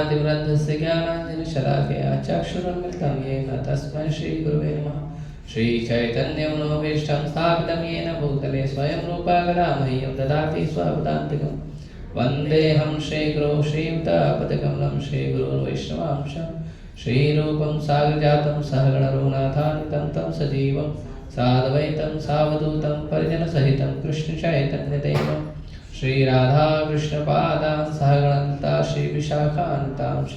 ज्ञानातिवृद्धस्य ज्ञानाञ्जनशलाकया चक्षुरुन्मिलितं येन तस्मै श्रीगुरुवे नमः। श्रीचैतन्यमनोभीष्टं स्थापितं येन भूतले स्वयं रूपा कदा मह्यं ददाति स्वपदान्तिकं। वन्देऽहं श्रीगुरुं श्रीयुतापदकमलं श्रीगुरुन् वैष्णवांश श्रीरूपं साग्रजातं सहगणरघुनाथान्वितं तं सजीवं साद्वैतं सावधूतं परिजनसहितं कृष्णचैतन्यदेवं श्रीराधाकृष्णपादान् सहगणललिता श्रीविशाखान्वितां च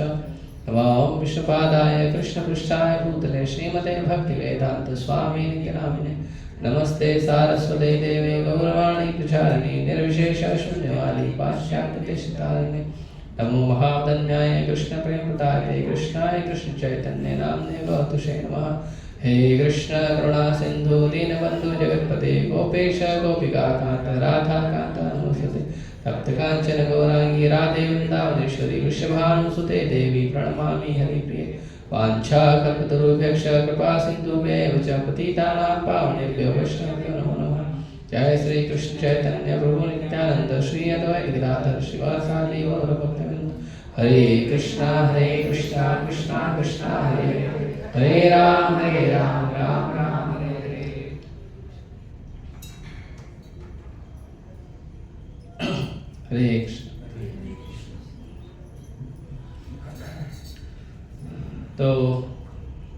नमामि विष्णुपादाय कृष्णपृष्ठाय भूतले श्रीमते भक्तिवेदान्तस्वामिनिति नामिने। नमस्ते सारस्वते देवे गौरवाणी प्रचारिणे निर्विशेषशून्यवादी पाश्चात्यदेशतारिणे। नमो महावदन्याय कृष्णप्रेमप्रदाय कृष्णाय कृष्णचैतन्य नाम्ने गौतुषे नमः। हे कृष्ण करुणा सिंधु दीनबंधु जगत्पते गोपेश गोपिकाकांत राधाकांत नमोस्तुते। तप्त कांचन गौरांगी राधे वृंदावनेश्वरी वृषभानुसुते देवी प्रणमामि हरिप्रिये। वाञ्छाकल्पतरुभ्यश्च कृपा सिन्धुभ्येव च पतितानां पावनेभ्यो वैष्णवेभ्यो नमो नमः। जय श्री कृष्ण चैतन्य प्रभु नित्यानंद श्री अद्वैत गदाधर श्रीवासादि गौरभक्तवृंद। हरे कृष्णा कृष्णा कृष्णा हरे हरे राम राम राम हरे हरे। हरे कृष्ण। तो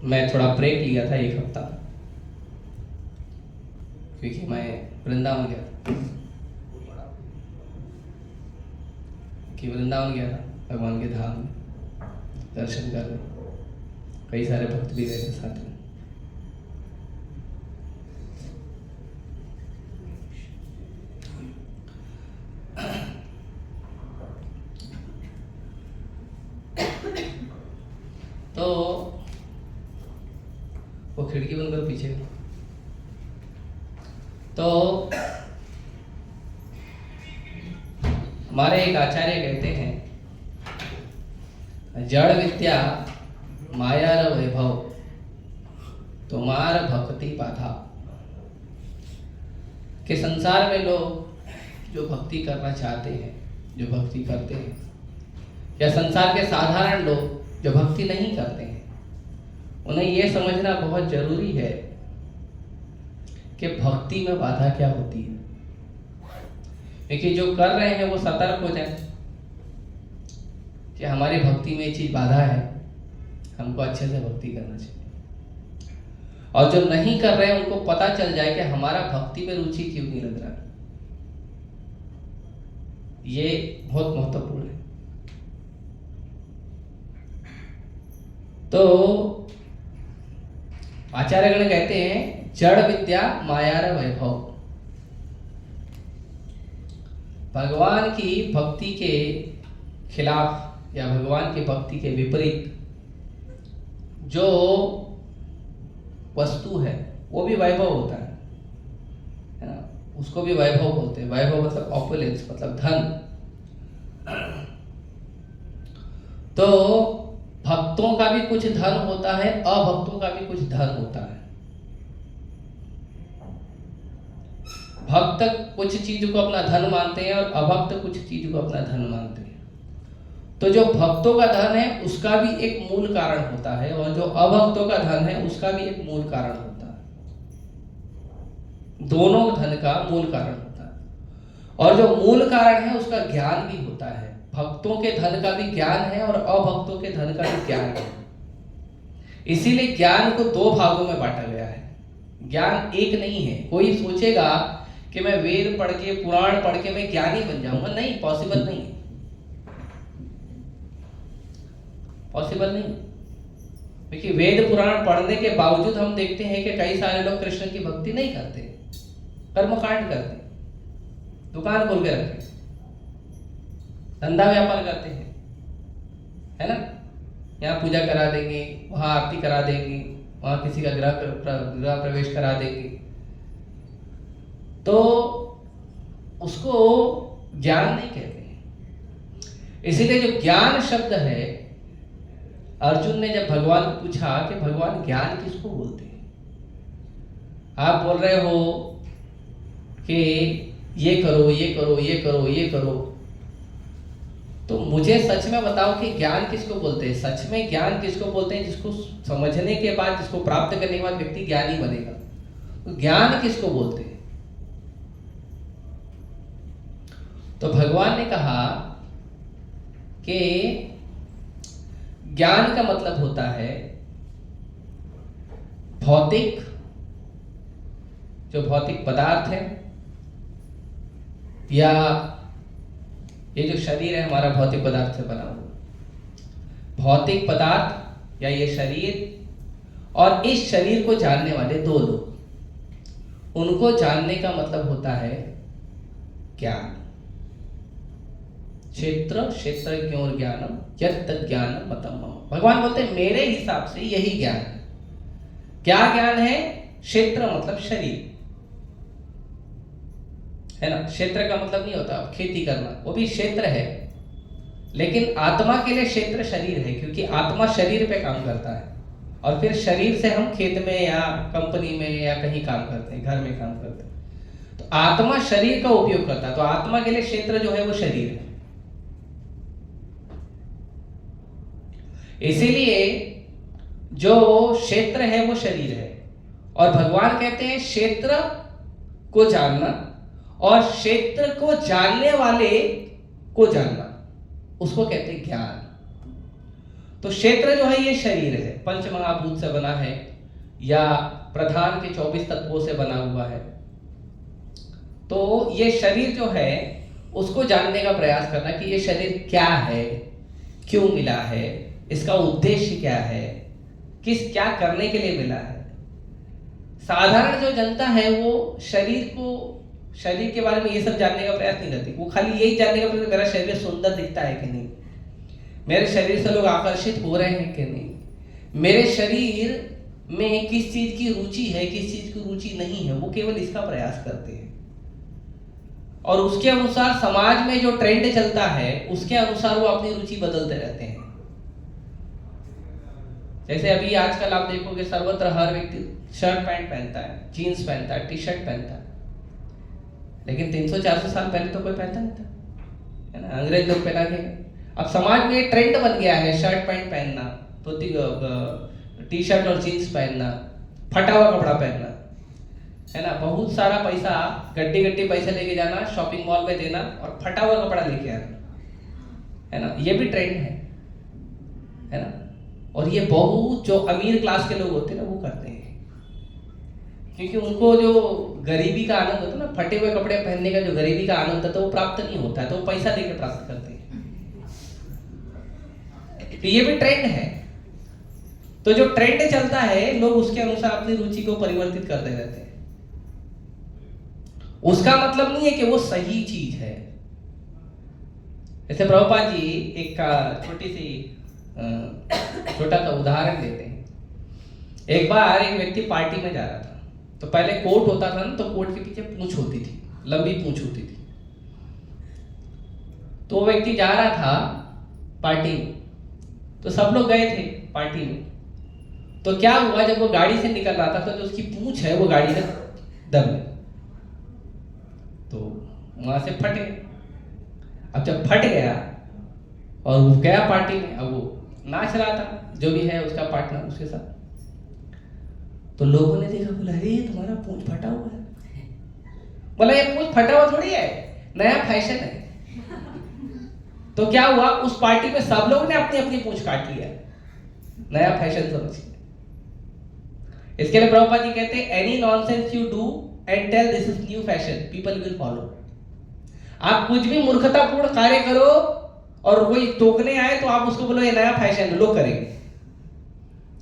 मैं थोड़ा ब्रेक लिया था 1 हफ्ता, क्योंकि मैं वृंदावन गया था। भगवान के धाम में दर्शन कर रहे, कई सारे भक्त भी गए साथ में। तो वो खिड़की बंद करो पीछे। तो हमारे एक आचार्य कहते हैं, जड़ विद्या मायार वैभव तुम्हार भक्ति बाधा। कि संसार में लोग जो भक्ति करना चाहते हैं, जो भक्ति करते हैं, या संसार के साधारण लोग जो भक्ति नहीं करते हैं, उन्हें यह समझना बहुत जरूरी है कि भक्ति में बाधा क्या होती है। क्योंकि जो कर रहे हैं वो सतर्क हो जाए कि हमारी भक्ति में ये चीज बाधा है, हमको अच्छे से भक्ति करना चाहिए। और जो नहीं कर रहे हैं उनको पता चल जाए कि हमारा भक्ति में रुचि क्यों नहीं लग रहा। ये बहुत महत्वपूर्ण है। तो आचार्यगण कहते हैं, जड़ विद्या मायार वैभव। भगवान की भक्ति के खिलाफ या भगवान की भक्ति के विपरीत जो वस्तु है वो भी वैभव होता है ना, उसको भी वैभव बोलते हैं। वैभव मतलब ऑपुलेंस, मतलब धन। तो भक्तों का भी कुछ धन होता है, अभक्तों का भी कुछ धन होता है। भक्त कुछ चीज को अपना धन मानते हैं और अभक्त कुछ चीज को अपना धन मानते हैं। तो जो भक्तों का धन है उसका भी एक मूल कारण होता है, और जो अभक्तों का धन है उसका भी एक मूल कारण होता है। दोनों धन का मूल कारण होता है, और जो मूल कारण है उसका ज्ञान भी होता है। भक्तों के धन का भी ज्ञान है और अभक्तों के धन का भी ज्ञान है। इसीलिए ज्ञान को 2 भागों में बांटा गया है। ज्ञान एक नहीं है। कोई सोचेगा कि मैं वेद पढ़ के, पुराण पढ़ के मैं ज्ञानी बन जाऊंगा, नहीं, पॉसिबल नहीं, पॉसिबल नहीं। क्योंकि वेद पुराण पढ़ने के बावजूद हम देखते हैं कि कई सारे लोग कृष्ण की भक्ति नहीं करते, कर्मकांड करते, दुकान खोल के रखते, धंधा व्यापार करते हैं, है ना। यहाँ पूजा करा देंगे, वहां आरती करा देंगे, वहां किसी का गृह प्रवेश करा देंगे, तो उसको ज्ञान नहीं कहते हैं। इसीलिए जो ज्ञान शब्द है, अर्जुन ने जब भगवान को पूछा कि भगवान ज्ञान किसको बोलते हैं, आप बोल रहे हो कि ये करो, ये करो, ये करो, ये करो, तो मुझे सच में बताओ कि ज्ञान किसको बोलते हैं? सच में ज्ञान किसको बोलते हैं? जिसको समझने के बाद, जिसको प्राप्त करने के बाद व्यक्ति ज्ञानी बनेगा, तो ज्ञान किसको बोलते हैं? तो भगवान ने कहा कि ज्ञान का मतलब होता है भौतिक, जो भौतिक पदार्थ है, या ये जो शरीर है हमारा भौतिक पदार्थ से बना हुआ, भौतिक पदार्थ या ये शरीर और इस शरीर को जानने वाले दो लोग, उनको जानने का मतलब होता है ज्ञान। क्षेत्र क्षेत्रज्ञोर ज्ञानम यत् ज्ञानम मतम मम। भगवान बोलते हैं मेरे हिसाब से यही ज्ञान है। क्या ज्ञान है? क्षेत्र मतलब शरीर है ना। क्षेत्र का मतलब नहीं होता खेती करना, वो भी क्षेत्र है, लेकिन आत्मा के लिए क्षेत्र शरीर है, क्योंकि आत्मा शरीर पे काम करता है और फिर शरीर से हम खेत में या कंपनी में या कहीं काम करते हैं, घर में काम करते हैं। तो आत्मा शरीर का उपयोग करता है, तो आत्मा के लिए क्षेत्र जो है वो शरीर है। इसीलिए जो क्षेत्र है वो शरीर है, और भगवान कहते हैं क्षेत्र को जानना और क्षेत्र को जानने वाले को जानना, उसको कहते हैं ज्ञान। तो क्षेत्र जो है ये शरीर है, पंच महाभूत से बना है या प्रधान के 24 तत्वों से बना हुआ है। तो ये शरीर जो है उसको जानने का प्रयास करना कि ये शरीर क्या है, क्यों मिला है, इसका उद्देश्य क्या है, क्या करने के लिए मिला है। साधारण जो जनता है वो शरीर के बारे में ये सब जानने का प्रयास नहीं करती। वो खाली यही जानने का प्रयास, मेरा शरीर सुंदर दिखता है कि नहीं, मेरे शरीर से लोग आकर्षित हो रहे हैं कि नहीं, मेरे शरीर में किस चीज की रुचि है, किस चीज की रुचि नहीं है, वो केवल इसका प्रयास करते हैं। और उसके अनुसार समाज में जो ट्रेंड चलता है उसके अनुसार वो अपनी रुचि बदलते रहते हैं। जैसे अभी आजकल आप देखोगे सर्वत्र हर व्यक्ति शर्ट पैंट पहनता है, जीन्स पहनता है, टी शर्ट पहनता है, लेकिन 300-400 साल पहले तो कोई पहनता नहीं था, है ना। अंग्रेज लोग पहना के, अब समाज में ट्रेंड बन गया है शर्ट पैंट पहनना, तो टी शर्ट और जीन्स पहनना, फटा हुआ कपड़ा पहनना, है ना। बहुत सारा पैसा गड्डी पैसे लेके जाना, शॉपिंग मॉल में देना और फटा हुआ कपड़ा लेके आना, है ना। ये भी ट्रेंड है ना। और ये बहुत जो अमीर क्लास के लोग होते हैं ना वो करते हैं, क्योंकि उनको जो गरीबी का आनंद होता है ना, फटे हुए कपड़े पहनने का जो गरीबी का आनंद होता है तो वो प्राप्त नहीं होता है, तो वो पैसा देकर प्राप्त करते हैं। तो ये भी ट्रेंड है। तो जो ट्रेंड चलता है लोग उसके अनुसार अपनी रुचि को परिवर्तित करते रहते हैं। उसका मतलब नहीं है कि वो सही चीज है। जैसे प्रभुपाद जी एक छोटा सा उदाहरण देते हैं। एक बार एक व्यक्ति पार्टी में जा रहा था, तो पहले कोट होता था ना, तो कोट के पीछे पूंछ होती थी, लंबी पूंछ होती थी। तो वो व्यक्ति जा रहा था पार्टी में, तो सब लोग गए थे पार्टी में। तो क्या हुआ, जब वो गाड़ी से निकल रहा था तो जो उसकी पूंछ है वो गाड़ी में दब गई, तो वहां से फट गया। अब जब फट गया और वो गया पार्टी में, अब वो नाच रहा था, जो भी है उसका पार्टनर उसके साथ, तो लोगों ने देखा, बोला अरे तुम्हारा पूंछ फटा हुआ है। बोला ये पूंछ फटा हुआ थोड़ी है, नया फैशन है। तो क्या हुआ, उस पार्टी में सब लोग ने अपनी अपनी पूंछ काट लिया, नया फैशन समझ के। इसके लिए प्रभुपाद जी कहते हैं any nonsense you do and tell this is new fashion, people will follow. आप कुछ भी मूर्खतापूर्ण कार्य करो और कोई टोकने आए तो आप उसको बोलो ये नया फैशन है, लोग करेंगे।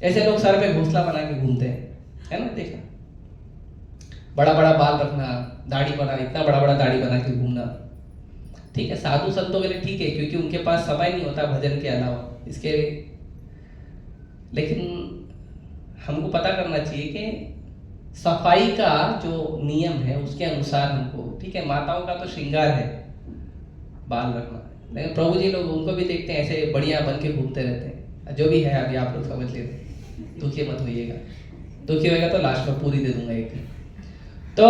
ऐसे लोग सर पे घोंसला बना के घूमते हैं, है ना। देखा, बड़ा बड़ा बाल रखना, दाढ़ी बना, इतना बड़ा बड़ा दाढ़ी बना के घूमना, ठीक है, साधु संतों के लिए ठीक है, क्योंकि उनके पास समय नहीं होता भजन के अलावा इसके। लेकिन हमको पता करना चाहिए कि सफाई का जो नियम है उसके अनुसार हमको, ठीक है, माताओं का तो श्रृंगार है बाल रखना, लेकिन प्रभु जी लोग उनको भी देखते हैं ऐसे बढ़िया बन के घूमते रहते हैं। जो भी है अभी आप लोग समझ लेते हैं, दुखी मत होइएगा, दुखी होएगा तो लास्ट में पूरी दे दूंगा एक। तो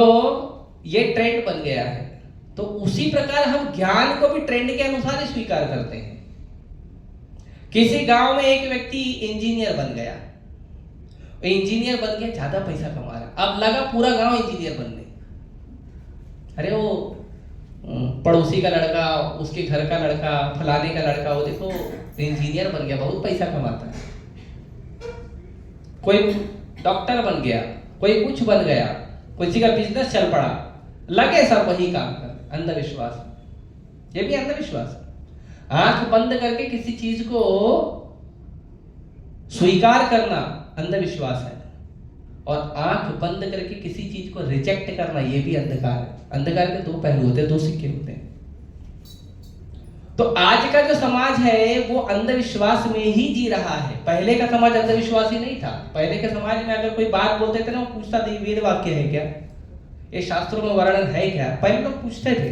ये ट्रेंड बन गया है। तो उसी प्रकार हम ज्ञान को भी ट्रेंड के अनुसार ही स्वीकार करते हैं। किसी गांव में एक व्यक्ति इंजीनियर बन गया, ज्यादा पैसा कमा रहा, अब लगा पूरा गांव इंजीनियर बनने। अरे वो पड़ोसी का लड़का, उसके घर का लड़का, फलाने का लड़का, वो देखो इंजीनियर बन गया, बहुत पैसा कमाता है। कोई डॉक्टर बन गया, कोई कुछ बन गया, किसी का बिजनेस चल पड़ा, लगे सब वही काम कर। अंधविश्वास, ये भी अंधविश्वास। आंख बंद करके किसी चीज को स्वीकार करना अंधविश्वास है, और आंख बंद करके किसी चीज को रिजेक्ट करना ये भी अंधकार है। अंधकार के दो पहलू होते हैं, दो सिक्के होते हैं। तो आज का जो समाज है वो अंधविश्वास में ही जी रहा है। पहले का समाज अंधविश्वासी नहीं था। पहले के समाज में अगर कोई बात बोलते थे ना, वो पूछता था वेद वाक्य है क्या, ये शास्त्रों में वर्णन है क्या, पहले लोग पूछते थे।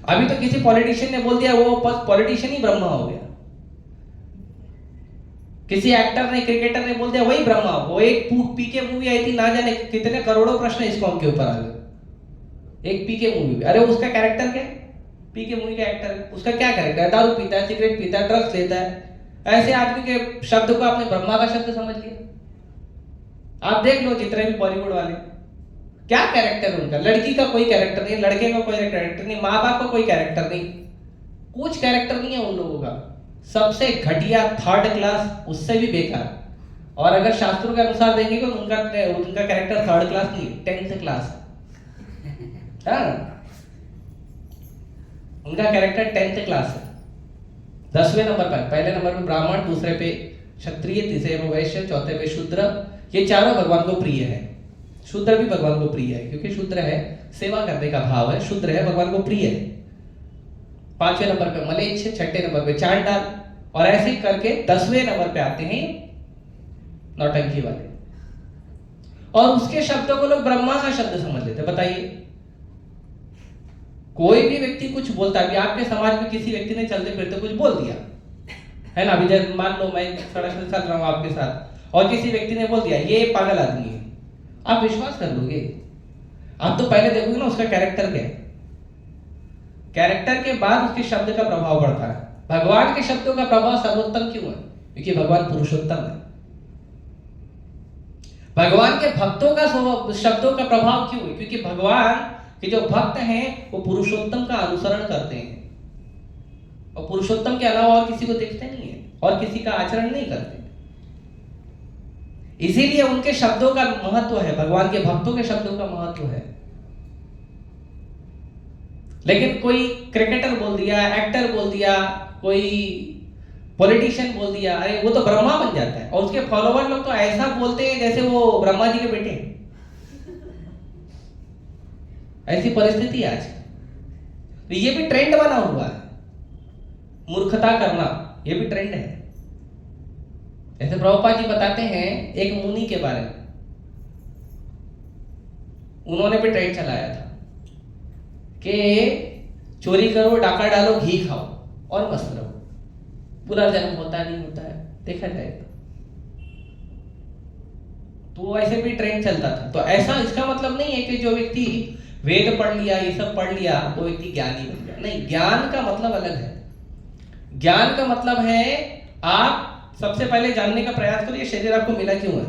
अभी तो किसी पॉलिटिशियन ने बोल दिया वो पॉलिटिशियन ही ब्रह्मा हो गया, किसी एक्टर ने, क्रिकेटर ने बोल दिया वही ब्रह्मा। वो एक पीके मूवी आई थी, ना जाने कितने करोड़ों प्रश्न इसको के ऊपर आ गए। एक पीके मूवी, अरे उसका कैरेक्टर क्या, पीके मूवी का एक्टर, उसका क्या कैरेक्टर है, दारू पीता है, सिगरेट पीता है, ड्रग्स लेता है। ऐसे आदमी के शब्द को आपने ब्रह्मा का शब्द समझ लिया। आप देख लो जितने भी बॉलीवुड वाले, क्या कैरेक्टर है उनका। लड़की का कोई कैरेक्टर नहीं, लड़के का कोई कैरेक्टर नहीं, माँ बाप का कोई कैरेक्टर नहीं, कुछ कैरेक्टर नहीं है उन लोगों का। सबसे घटिया, थर्ड क्लास, उससे भी बेकार। और अगर शास्त्रों के अनुसार देंगे तो उनका कैरेक्टर थर्ड क्लास नहीं, 10th क्लास। उनका कैरेक्टर 10th क्लास है। 10वें नंबर पर, पहले नंबर पे ब्राह्मण, दूसरे पे क्षत्रिय, तीसरे पे वैश्य, चौथे पे शूद्र। ये चारों भगवान को प्रिय है। शूद्र भी भगवान को प्रिय है, क्योंकि शूद्र है सेवा करने का भाव है, शूद्र है भगवान को प्रिय है। 5वें नंबर पे मलेच्छ, 6ठे नंबर पे चांडाल, और ऐसे करके 10वें नंबर पे आते हैं नौटंकी वाले। और उसके शब्दों को लोग ब्रह्मा का शब्द समझ लेते। बताइए, कोई भी व्यक्ति कुछ बोलता है, अभी आपके समाज में किसी व्यक्ति ने चलते फिरते कुछ बोल दिया है ना, अभी जैसे मान लो मैं सड़क से चल रहा हूं आपके साथ, और किसी व्यक्ति ने बोल दिया ये पागल आदमी है, आप विश्वास कर लोगे? आप तो पहले देखोगे ना उसका कैरेक्टर क्या है, कैरेक्टर के बाद उसके शब्द का प्रभाव बढ़ता है। भगवान के शब्दों का प्रभाव सर्वोत्तम क्यों है? क्योंकि भगवान पुरुषोत्तम है। भगवान के भक्तों का शब्दों का प्रभाव क्यों है? क्योंकि भगवान के जो भक्त हैं वो पुरुषोत्तम का अनुसरण करते हैं, और पुरुषोत्तम के अलावा और किसी को देखते नहीं है, और किसी का आचरण नहीं करते। इसीलिए उनके शब्दों का महत्व है, भगवान के भक्तों के शब्दों का महत्व है। लेकिन कोई क्रिकेटर बोल दिया, एक्टर बोल दिया, कोई पॉलिटिशियन बोल दिया, अरे वो तो ब्रह्मा बन जाता है, और उसके फॉलोवर लोग तो ऐसा बोलते हैं जैसे वो ब्रह्मा जी के बेटे। ऐसी परिस्थिति आज। तो ये भी ट्रेंड बना हुआ है, मूर्खता करना, ये भी ट्रेंड है। जैसे प्रभुपाद जी बताते हैं एक मुनि के बारे में, उन्होंने भी ट्रेंड चलाया था कि चोरी करो, डाका डालो, घी खाओ और मस्त रहो, पूरा जन्म होता नहीं होता है देखा जाएगा। तो ऐसे भी ट्रेंड चलता था। तो ऐसा, इसका मतलब नहीं है कि जो व्यक्ति वेद पढ़ लिया, ये सब पढ़ लिया, वो व्यक्ति ज्ञानी बन गया। नहीं, ज्ञान का मतलब अलग है। ज्ञान का मतलब है आप सबसे पहले जानने का प्रयास करो ये शरीर आपको मिला क्यों है,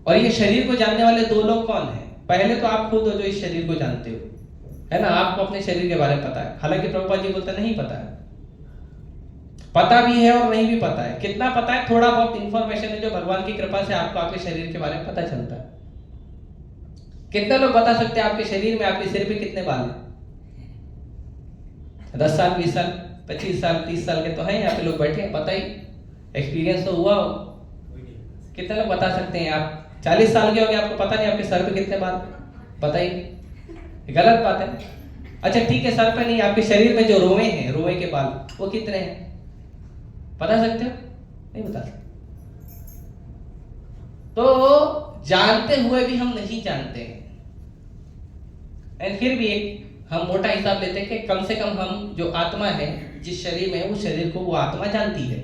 और ये शरीर को जानने वाले दो लोग कौन है। पहले तो आप खुद हो जो इस शरीर को जानते हो, है ना, आपको अपने शरीर के बारे में पता है। हालांकि प्रभुपाद जी बोलते नहीं पता है, पता भी है और नहीं भी पता है। कितना पता है? थोड़ा बहुत इंफॉर्मेशन है जो भगवान की कृपा से आपको आपके शरीर के बारे में पता चलता है। कितने लोग बता सकते हैं आपके शरीर में, आपके सिर पे कितने बाल हैं? 10 साल, 20 साल, 25 साल, 30 साल के तो हैं यहाँ पे लोग बैठे हैं। बताइए, एक्सपीरियंस तो हुआ हो। कितने लोग बता सकते हैं? आप 40 साल के हो गए, आपको पता नहीं आपके सर पे कितने बाल? बताइए, गलत बात है। अच्छा ठीक है, सर पे नहीं, आपके शरीर में जो रोए हैं, रोए के बाल, वो कितने हैं बता सकते हो? नहीं बता सकते। तो जानते हुए भी हम नहीं जानते हैं, फिर भी एक हम मोटा हिसाब लेते हैं कि कम से कम हम जो आत्मा है जिस शरीर में है, उस शरीर को वो आत्मा जानती है।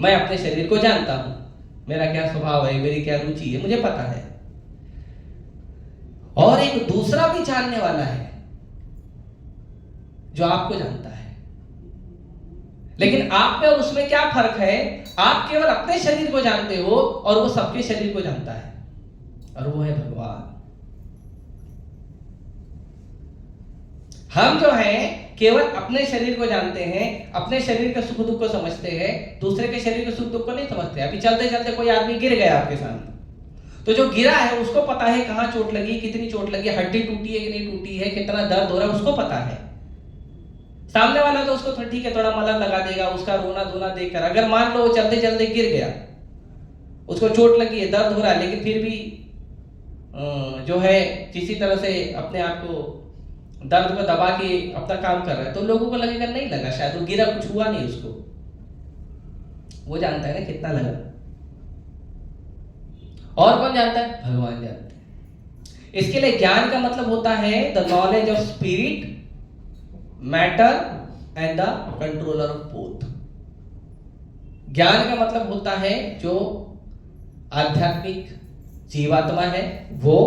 मैं अपने शरीर को जानता हूं, मेरा क्या स्वभाव है, मेरी क्या रुचि है, मुझे पता है। और एक दूसरा भी जानने वाला है जो आपको जानता है। लेकिन आप में और उसमें क्या फर्क है? आप केवल अपने शरीर को जानते हो और वो सबके शरीर को जानता है, और वो है भगवान। हम जो है केवल अपने शरीर को जानते हैं, अपने शरीर के सुख दुख को समझते हैं, दूसरे के शरीर के सुख दुख को नहीं समझते। अभी चलते चलते कोई आदमी गिर गया आपके सामने, तो जो गिरा है उसको पता है कहां चोट लगी, कितनी चोट लगी, हड्डी टूटी है कि नहीं टूटी है, कितना दर्द हो रहा है, उसको पता है। सामने वाला तो उसको ठीक है थोड़ा मलहम लगा देगा, उसका रोना धोना देखकर। अगर मान लो वो चलते चलते गिर गया, उसको चोट लगी है, दर्द हो रहा है, लेकिन फिर भी जो है किसी तरह से अपने आप को दर्द को दबा के अपना काम कर रहा है, तो लोगों को लगेगा नहीं लगा, शायद वो गिरा, कुछ हुआ नहीं उसको। वो जानता है ना कितना लगा। और कौन जानता है? भगवान जानते हैं। इसके लिए ज्ञान का मतलब होता है the knowledge of spirit, matter and the controller of both. ज्ञान का मतलब होता है जो आध्यात्मिक जीवात्मा है वो,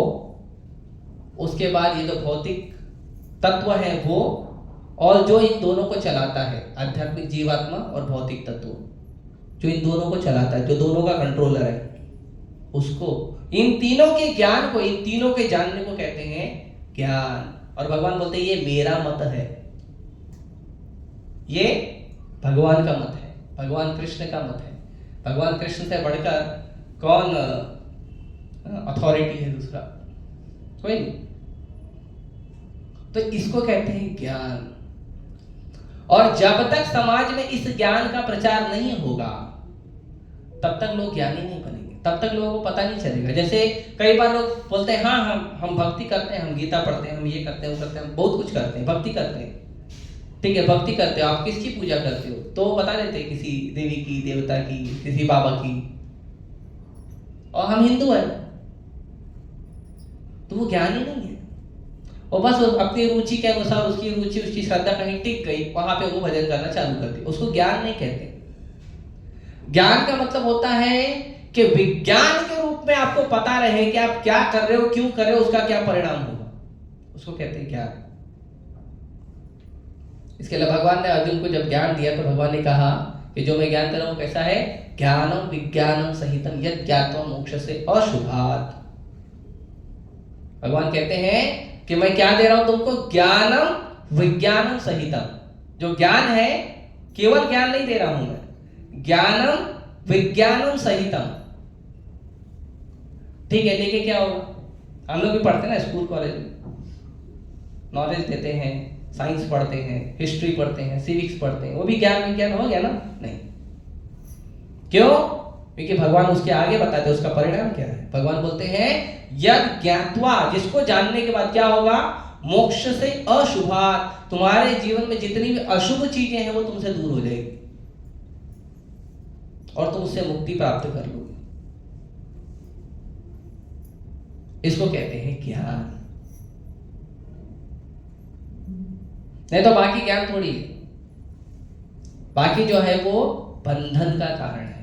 उसके बाद ये जो भौतिक तत्व है वो, और जो इन दोनों को चलाता है, आध्यात्मिक जीवात्मा और भौतिक तत्व जो इन दोनों को चलाता है, जो दोनों का कंट्रोलर है, उसको, इन तीनों के ज्ञान को, इन तीनों के जानने को कहते हैं ज्ञान। और भगवान बोलते हैं ये मेरा मत है, ये भगवान का मत है, भगवान कृष्ण का मत है। भगवान कृष्ण से बढ़कर कौन अथॉरिटी है दूसरा? कोई नहीं। तो इसको कहते हैं ज्ञान। और जब तक समाज में इस ज्ञान का प्रचार नहीं होगा तब तक लोग ज्ञानी नहीं बनेंगे, तब तक लोगों को पता नहीं चलेगा। जैसे कई बार लोग बोलते हैं हाँ हम भक्ति करते हैं, हम गीता पढ़ते हैं, हम ये करते हैं, वो करते हैं, हम बहुत कुछ करते हैं, भक्ति करते हैं। ठीक है, भक्ति करते हो, आप किसकी पूजा करते हो? तो वो बता देते हैं किसी देवी की, देवता की, किसी बाबा की। और हम हिंदू हैं, तो वो ज्ञानी नहीं है। और बस अपनी रुचि के अनुसार, उसकी रुचि, उसकी श्रद्धा कहीं टिक गई, वहां पे वो भजन करना चालू कर दिया, उसको ज्ञान नहीं कहते। ज्ञान का मतलब होता है कि विज्ञान के रूप में आपको पता रहे कि आप क्या कर रहे हो, क्यों कर रहे हो, उसका क्या परिणाम होगा, उसको कहते हैं ज्ञान। इसके लिए भगवान ने अर्जुन को जब ज्ञान दिया तो भगवान ने कहा कि जो मैं ज्ञान दे रहा हूं कैसा है? ज्ञानम विज्ञानम सहितम यत् ज्ञात्वा मोक्षसे अशुभात्। भगवान कहते हैं कि मैं क्या दे रहा हूं तुमको? ज्ञानम विज्ञानम सहितम। जो ज्ञान है, केवल ज्ञान नहीं दे रहा हूं मैं, ज्ञानम विज्ञानम सहितम। ठीक है, देखिए क्या होगा, हम लोग भी पढ़ते हैं ना स्कूल कॉलेज में, नॉलेज देते हैं, साइंस पढ़ते हैं, हिस्ट्री पढ़ते हैं, सिविक्स पढ़ते हैं, वो भी ज्ञान विज्ञान हो गया ना? नहीं। क्यों? क्योंकि भगवान उसके आगे बताते हैं उसका परिणाम क्या है। भगवान बोलते हैं यद ज्ञात्वा, जिसको जानने के बाद क्या होगा? मोक्ष से अशुभात्, तुम्हारे जीवन में जितनी भी अशुभ चीजें हैं वो तुमसे दूर हो जाएगी और तुम उससे मुक्ति प्राप्त कर लोगे। इसको कहते हैं ज्ञान। नहीं तो बाकी ज्ञान थोड़ी है, बाकी जो है वो बंधन का कारण है।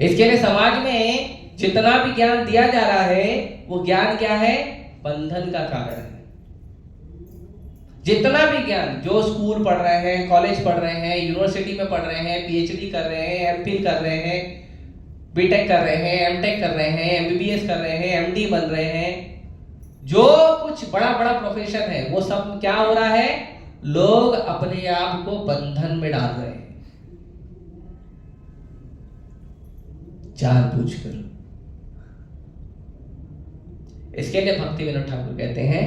इसके लिए समाज में जितना भी ज्ञान दिया जा रहा है वो ज्ञान क्या है? बंधन का कारण है। जितना भी ज्ञान, जो स्कूल पढ़ रहे हैं, कॉलेज पढ़ रहे हैं, यूनिवर्सिटी में पढ़ रहे हैं, पीएचडी कर रहे हैं, एमफिल कर रहे हैं, बीटेक कर रहे हैं, एमटेक कर रहे हैं, एमबीबीएस कर रहे हैं, एमडी बन रहे हैं, जो कुछ बड़ा बड़ा प्रोफेशन है वो सब क्या हो रहा है? लोग अपने आप को बंधन में डाल रहे हैं जानबूझकर। इसके लिए भक्ति विनोद ठाकुर कहते हैं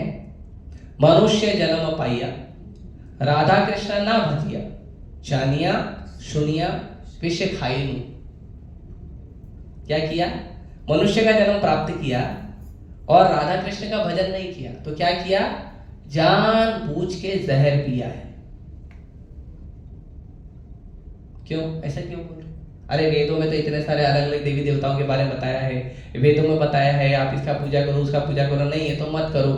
मनुष्य जन्म पाइया, राधा कृष्ण ना भजिया, जानिया सुनिया विष खाइनु। क्या किया? मनुष्य का जन्म प्राप्त किया और राधा कृष्ण का भजन नहीं किया, तो क्या किया? जानबूझ के जहर पिया है। क्यों? ऐसा क्यों बोल रहे? अरे वेदों में तो इतने सारे अलग अलग देवी देवताओं के बारे में बताया है, वेदों में बताया है आप इसका पूजा करो, उसका पूजा करो, नहीं है तो मत करो।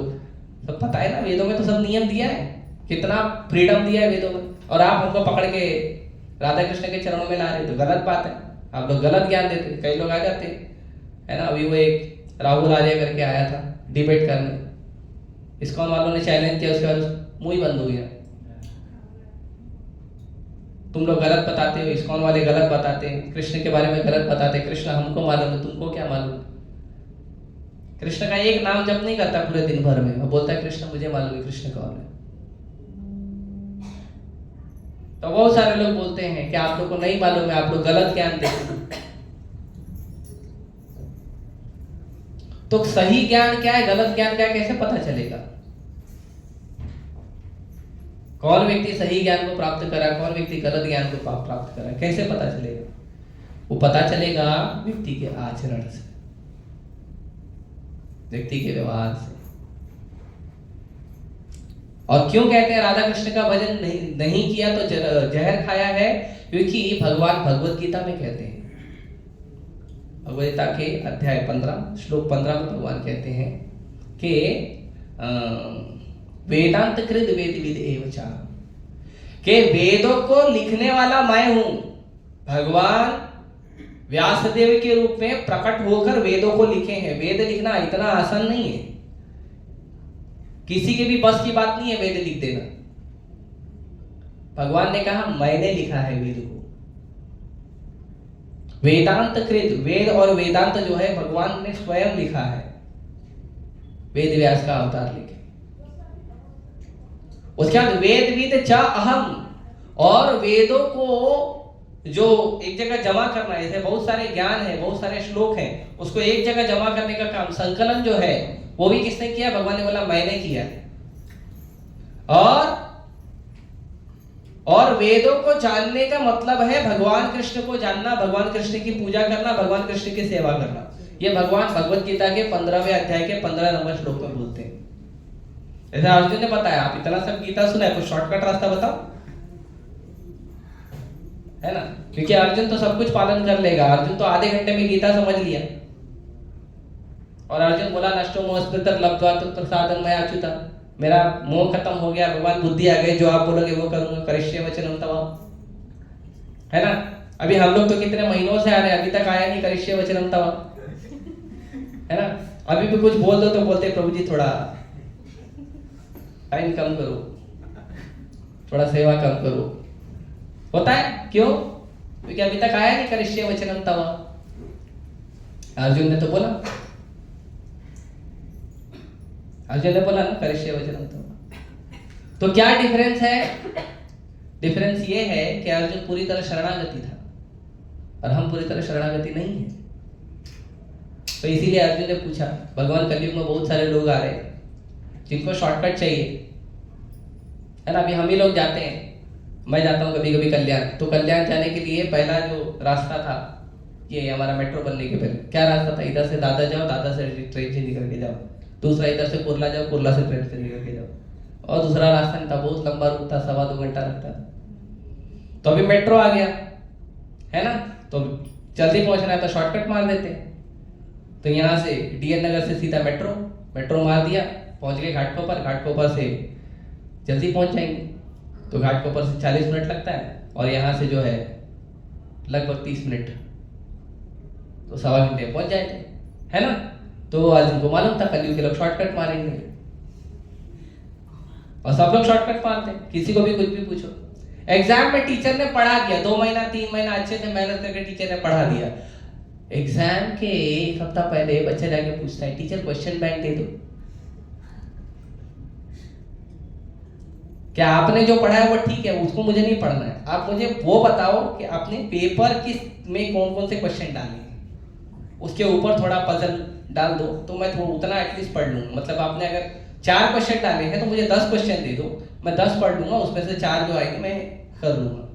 सब पता है ना, वेदों में तो सब नियम दिया है, कितना फ्रीडम दिया है वेदों में, और आप हमको पकड़ के राधा कृष्ण के चरणों में ला रहे, तो गलत बात है। आप लोग गलत ज्ञान देते, कई लोग आ जाते है ना। अभी वो एक राहुल आर्य करके आया था डिबेट करने। इस्कॉन वालों ने चैलेंज किया, उसके बाद मुंह ही बंद हो गया। तुम लोग गलत बताते हो, इस्कॉन वाले गलत बताते हैं, कृष्ण के बारे में गलत बताते हैं, कृष्ण हमको मालूम है, तुमको क्या मालूम। कृष्ण का एक नाम जप नहीं करता पूरे दिन भर में, वो बोलता है कृष्ण मुझे मालूम है कृष्ण कौन है। तो बहुत सारे लोग बोलते हैं कि आप लोग को नहीं मालूम है, आप लोग गलत ज्ञान देते हैं। तो सही ज्ञान क्या है, गलत ज्ञान क्या है, कैसे पता चलेगा? कौन व्यक्ति सही ज्ञान को प्राप्त करा, कौन व्यक्ति गलत ज्ञान को प्राप्त करा, कैसे पता चलेगा? वो पता चलेगा व्यक्ति के आचरण से, व्यक्ति के व्यवहार से। और क्यों कहते हैं राधा कृष्ण का भजन नहीं किया तो जहर खाया है? क्योंकि भगवान भगवत गीता में कहते हैं, भगवद गीता के अध्याय 15 श्लोक 15 में भगवान कहते हैं कि वेदांत कृत वेद विद एवचा, के वेदों को लिखने वाला मैं हूं। भगवान व्यासदेव के रूप में प्रकट होकर वेदों को लिखे हैं। वेद लिखना इतना आसान नहीं है, किसी के भी बस की बात नहीं है वेद लिख देना। भगवान ने कहा मैंने लिखा है वेद को। वेदांत कृत, वेद और वेदांत जो है भगवान ने स्वयं लिखा है, वेद व्यास का अवतार लेके। उसके बाद वेद विद च अहम, और वेदों को जो एक जगह जमा करना है, जैसे बहुत सारे ज्ञान है, बहुत सारे श्लोक हैं, उसको एक जगह जमा करने का काम, संकलन जो है वो भी किसने किया? भगवान ने बोला मैंने किया। और वेदों को जानने का मतलब है भगवान कृष्ण को जानना, भगवान कृष्ण की पूजा करना, भगवान कृष्ण की सेवा करना। ये भगवान भगवत गीता के 15वें अध्याय के 15 नंबर श्लोक में बोलते हैं। जैसे अर्जुन ने बताया, आप इतना सब गीता सुना है, कुछ शॉर्टकट रास्ता बताओ, है ना? क्योंकि अर्जुन तो सब कुछ पालन कर लेगा, अर्जुन तो आधे घंटे में गीता समझ लिया। और अर्जुन बोला नष्टो मोहस्मृतः लब्ध्वा तत्प्रसादं मया अच्युता, मेरा मोह खत्म हो गया, भगवान बुद्धि आ गई, जो आप बोलोगे वो करूंगा, करिष्ये वचनं तव, है ना? अभी हम लोग तो कितने महीनों से आ रहे हैं, अभी तक आया नहीं करिष्ये वचनं तव, है ना? अभी भी कुछ बोल दो तो बोलते प्रभु जी थोड़ा टाइम कम करो, थोड़ा सेवा कम करो। होता है क्यों? क्योंकि अभी तक आया नहीं करिष्ये वचनं तव। अर्जुन ने तो बोला, अर्जुन ने बोला ना करिष्ये वचनं तव। तो क्या डिफरेंस है? डिफरेंस ये है कि अर्जुन पूरी तरह शरणागति था और हम पूरी तरह शरणागति नहीं है। तो इसीलिए अर्जुन ने पूछा, भगवान कलयुग में बहुत सारे लोग आ रहे हैं जिनको शॉर्टकट चाहिए, है ना? अभी हम ही लोग जाते हैं, मैं जाता हूँ कभी कभी कल्याण, तो कल्याण जाने के लिए पहला जो रास्ता था, ये हमारा मेट्रो बनने के पहले क्या रास्ता था? इधर से दादर जाओ, दादर से ट्रेन से निकल के जाओ, दूसरा इधर से कुर्ला जाओ, कुर्ला से ट्रेन से निकल के जाओ, और दूसरा रास्ता नहीं था, बहुत लंबा रूट था, 2.25 घंटा लगता था। तो अभी मेट्रो आ गया, है ना? तो जल्दी पहुंचना है तो शॉर्टकट मार देते हैं। तो यहाँ से डीएन नगर से सीधा मेट्रो मार दिया, पहुंच गए घाटकोपर, घाटकोपर से जल्दी पहुंच जाएंगे। तो घाटकोपर से 40 मिनट लगता है और यहाँ से जो है लगभग 30 मिनट, तो 1.25 घंटे पहुंच जाते, है ना? तो आज उनको मालूम था कलयुग के लोग शॉर्टकट मारेंगे, और सब लोग शॉर्टकट मारते हैं, किसी को भी कुछ भी पूछो। एग्जाम में टीचर ने पढ़ा दिया, 2 महीना 3 महीना अच्छे से मेहनत करके टीचर ने पढ़ा दिया। एग्जाम के 1 हफ्ता पहले बच्चा जाके पूछता है टीचर क्वेश्चन बैंक दे दो। क्या आपने जो पढ़ा है वो ठीक है, उसको मुझे नहीं पढ़ना है, आप मुझे वो बताओ कि आपने पेपर किस में कौन कौन से क्वेश्चन डाले हैं, उसके ऊपर थोड़ा पजल डाल दो तो मैं उतना एटलीस्ट पढ़ लूंगा। मतलब आपने अगर 4 क्वेश्चन डाले हैं तो मुझे 10 क्वेश्चन दे दो, मैं 10 पढ़ लूंगा, उसमें से 4 जो आएंगे मैं कर लूंगा।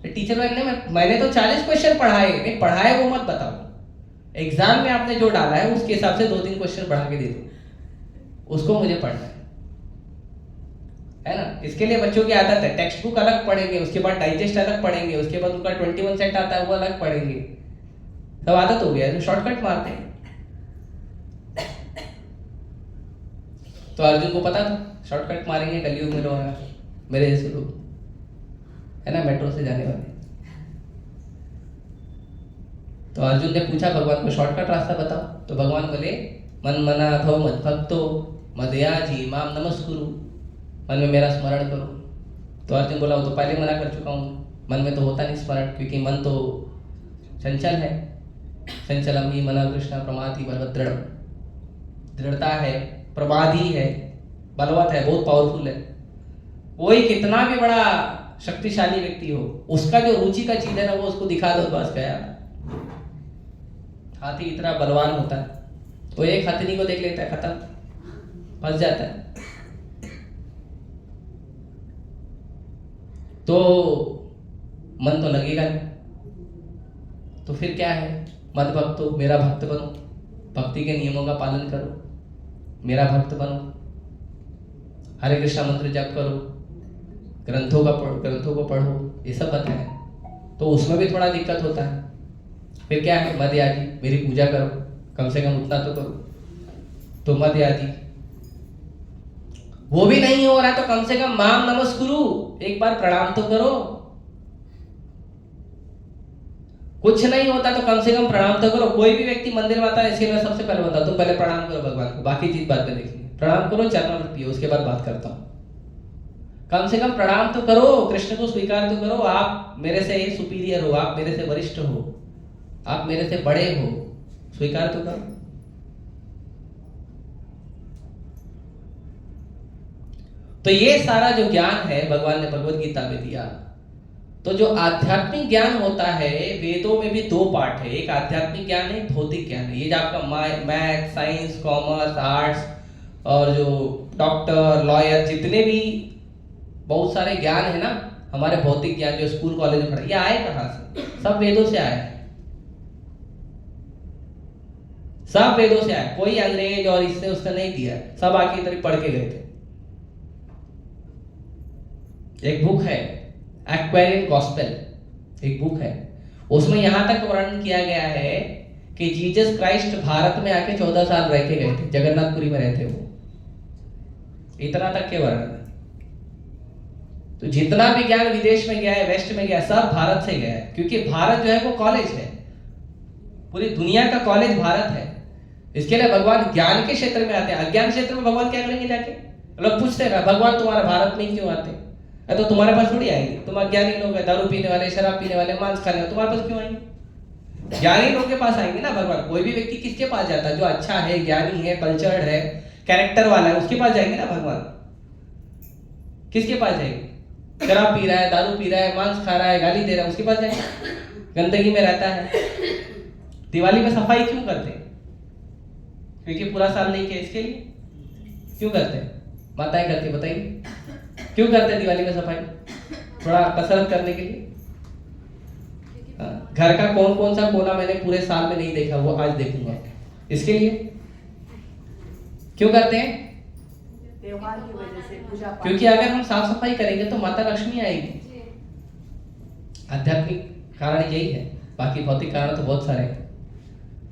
टीचर मैंने तो 40 क्वेश्चन पढ़ाए, नहीं पढ़ाए वो मत बताओ, एग्जाम में आपने जो डाला है उसके हिसाब से 2-3 क्वेश्चन बढ़ा के दे दो, उसको मुझे पढ़ना है ना? इसके लिए बच्चों की आदत है, टेक्स्ट बुक अलग पढ़ेंगे, उसके बाद डाइजेस्ट अलग पढ़ेंगे, उसके बाद उनका 21 सेट आता है वो अलग पढ़ेंगे, सब आदत हो गया है, तो शॉर्टकट मारते हैं। तो अर्जुन को पता था शॉर्टकट मारेंगे कलयुग में लोग, मेरे जैसे लोग, है ना, मेट्रो से जाने वाले। तो अर्जुन ने पूछा भगवान को शॉर्टकट रास्ता बताओ, तो भगवान बोले मन मना भव मद्भक्तो मदयाजी माम नमस्कुरु, मन में मेरा स्मरण करो। तो अर्जुन बोला वो तो पहले मना कर चुका हूँ, मन में तो होता नहीं स्मरण, क्योंकि मन तो चंचल है। चंचलम ही मना कृष्ण प्रमाथि बलवत दृढ़, दृढ़ता है, प्रमादी है, बलवत है, बहुत पावरफुल है। कोई कितना भी बड़ा शक्तिशाली व्यक्ति हो, उसका जो रुचि का चीज है ना वो उसको दिखा दो, बस गया। हाथी इतना बलवान होता है, तो एक हथनी को देख लेता है, खत्म, फंस जाता है। तो मन तो लगेगा नहीं, तो फिर क्या है, मत भक्तो, मेरा भक्त बनो, भक्ति के नियमों का पालन करो, मेरा भक्त बनो, हरे कृष्णा मंत्र जप करो, ग्रंथों को पढ़ो, ये सब बताया। तो उसमें भी थोड़ा दिक्कत होता है। फिर क्या है, मद यादी, मेरी पूजा करो, कम से कम उतना तो करो। तो मद यादी वो भी नहीं हो रहा तो कम से कम माम नमस्कुरु, एक बार प्रणाम तो करो। कुछ नहीं होता तो कम से कम प्रणाम तो करो। कोई भी व्यक्ति मंदिर में आता है, इसलिए मैं सबसे पहले बताता हूं, तुम पहले प्रणाम करो भगवान को, बाकी चीज बाद में देखेंगे। प्रणाम करो, चरणामृत पियो, उसके बाद बात करता हूं। कम से कम प्रणाम तो करो, कृष्ण को स्वीकार तो करो। आप मेरे से सुपीरियर हो, आप मेरे से वरिष्ठ हो, आप मेरे से बड़े हो, स्वीकार तो करो। तो ये सारा जो ज्ञान है भगवान ने भगवत गीता में दिया। तो जो आध्यात्मिक ज्ञान होता है, वेदों में भी दो पार्ट है, एक आध्यात्मिक ज्ञान है, भौतिक ज्ञान है। ये जो आपका मैथ, साइंस, कॉमर्स, आर्ट्स और जो डॉक्टर, लॉयर, जितने भी बहुत सारे ज्ञान है ना, हमारे भौतिक ज्ञान जो स्कूल कॉलेज में पढ़ा, ये आए कहां से? सब वेदों से आया है, सब वेदों से आया। कोई अंग्रेज और इसने उसने नहीं दिया, सब आके इधर पढ़ के गए थे। एक बुक है एक्वायरियम गॉस्पेल, एक बुक है, उसमें यहां तक वर्णन किया गया है कि जीसस क्राइस्ट भारत में आके 14 साल रह के गए थे, जगन्नाथपुरी में रहते वो, इतना तक के वर्णन है। तो जितना भी ज्ञान विदेश में गया है, वेस्ट में गया है, सब भारत से गया है, क्योंकि भारत जो है वो कॉलेज है, पूरी दुनिया का कॉलेज भारत है। इसके लिए भगवान ज्ञान के क्षेत्र में आते हैं। अज्ञान क्षेत्र में भगवान क्या करेंगे जाके? लोग पूछते हैं ना, भगवान तुम्हारे भारत में क्यों आते? तो तुम्हारे पास थोड़ी आएंगे, तुम अज्ञानी लोग हैं, दारू पीने वाले, शराब पीने वाले, मांस खाने वाले, तुम्हारे पास क्यों आएंगे? ज्ञानी लोग के पास आएंगे ना भगवान। कोई भी व्यक्ति किसके पास जाता है? जो अच्छा है, ज्ञानी है, कल्चर्ड है, कैरेक्टर वाला है, उसके पास जाएंगे ना भगवान। किसके पास जाएंगे? शराब पी रहा है, दारू पी रहा है, मांस खा रहा है, गाली दे रहा है, उसके पास जाएंगे? गंदगी में रहता है। दिवाली में सफाई क्यों करते हैं? क्योंकि पूरा साल नहीं किया, इसके लिए क्यों करते हैं? माताएं करती, बताइए क्यों करते हैं दिवाली में सफाई? थोड़ा कसरत करने के लिए। घर का कौन कौन सा कोना मैंने पूरे साल में नहीं देखा, वो आज देखूंगा, इसके लिए क्यों करते हैं? त्योहार की वजह से, पूजा पाठ। क्योंकि अगर हम साफ सफाई करेंगे तो माता लक्ष्मी आएगी। आध्यात्मिक कारण यही है, बाकी भौतिक कारण तो बहुत सारे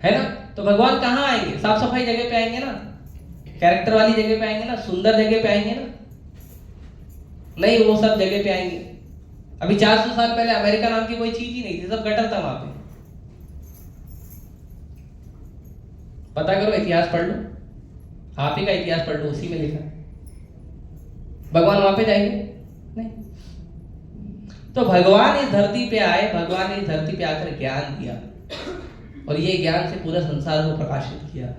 है ना। तो भगवान कहाँ आएंगे? साफ सफाई जगह पे आएंगे ना, कैरेक्टर वाली जगह पे आएंगे ना, सुंदर जगह पे आएंगे ना, नहीं वो सब जगह पे आएंगे। अभी 400 साल पहले अमेरिका नाम की कोई चीज ही नहीं थी, सब गटर था वहां पे। पता करो, इतिहास पढ़ लो, आप ही का इतिहास पढ़ लो, उसी में लिखा। भगवान वहां पे जाएंगे नहीं। तो भगवान इस धरती पे आए, भगवान ने इस धरती पे आकर ज्ञान दिया, और ये ज्ञान से पूरे संसार को प्रकाशित किया।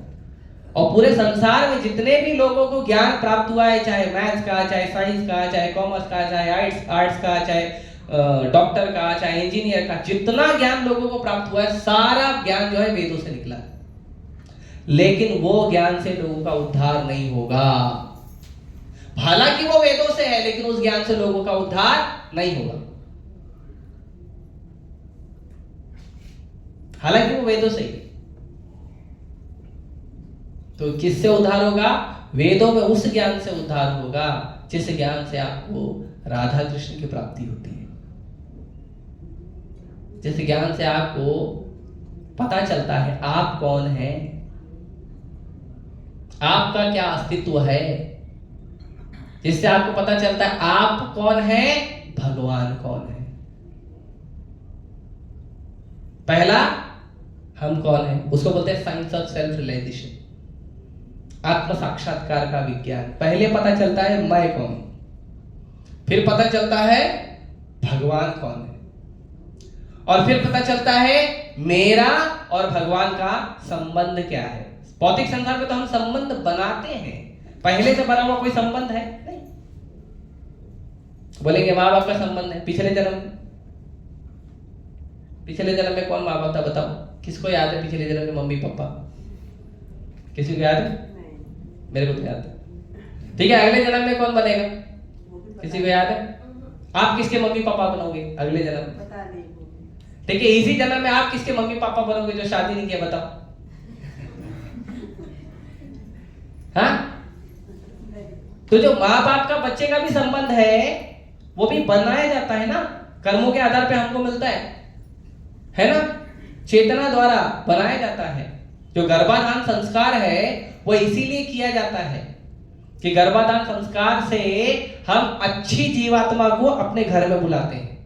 और पूरे संसार में जितने भी लोगों को ज्ञान प्राप्त हुआ है, चाहे मैथ्स का, चाहे साइंस का, चाहे कॉमर्स का, चाहे आर्ट्स का, चाहे डॉक्टर का, चाहे इंजीनियर का, जितना ज्ञान लोगों को प्राप्त हुआ है, सारा ज्ञान जो है वेदों से निकला है। लेकिन वो ज्ञान से लोगों का उद्धार नहीं होगा। हालांकि वो वेदों से है, लेकिन उस ज्ञान से लोगों का उद्धार नहीं होगा। हालांकि वो वेदों से ही। तो किससे उद्धार होगा? वेदों में उस ज्ञान से उद्धार होगा जिस ज्ञान से आपको राधा कृष्ण की प्राप्ति होती है, जिस ज्ञान से आपको पता चलता है आप कौन है, आपका क्या अस्तित्व है, जिससे आपको पता चलता है आप कौन है, भगवान कौन है। पहला हम कौन है, उसको बोलते हैं साइंस ऑफ सेल्फ रियलाइजेशन। आत्म साक्षात्कार का विज्ञान। पहले पता चलता है मैं कौन, फिर पता चलता है भगवान कौन है, और फिर पता चलता है मेरा और भगवान का संबंध क्या है। भौतिक संसार में तो हम संबंध बनाते हैं, पहले से बना हुआ कोई संबंध है नहीं। बोलेंगे माँ बाप का संबंध है, पिछले जन्म में कौन माँ बाप था बताओ? किसको याद है पिछले जन्म में मम्मी पापा? किसी को याद है? मेरे को तो याद है। ठीक है, अगले जन्म में कौन बनेगा? किसी को याद है? आप किसके मम्मी पापा बनोगे अगले जन्म में? पता नहीं। ठीक है, इसी जन्म में आप किसके मम्मी पापा बनोगे जो शादी नहीं किया? बताओ। हाँ, तो जो माँ बाप का बच्चे का भी संबंध है वो भी बनाया जाता है ना, कर्मों के आधार पे हमको मिलता है ना, चेतना द्वारा बनाया जाता है। जो गर्भाधान संस्कार है वो इसीलिए किया जाता है कि गर्भाधान संस्कार से हम अच्छी जीवात्मा को अपने घर में बुलाते हैं।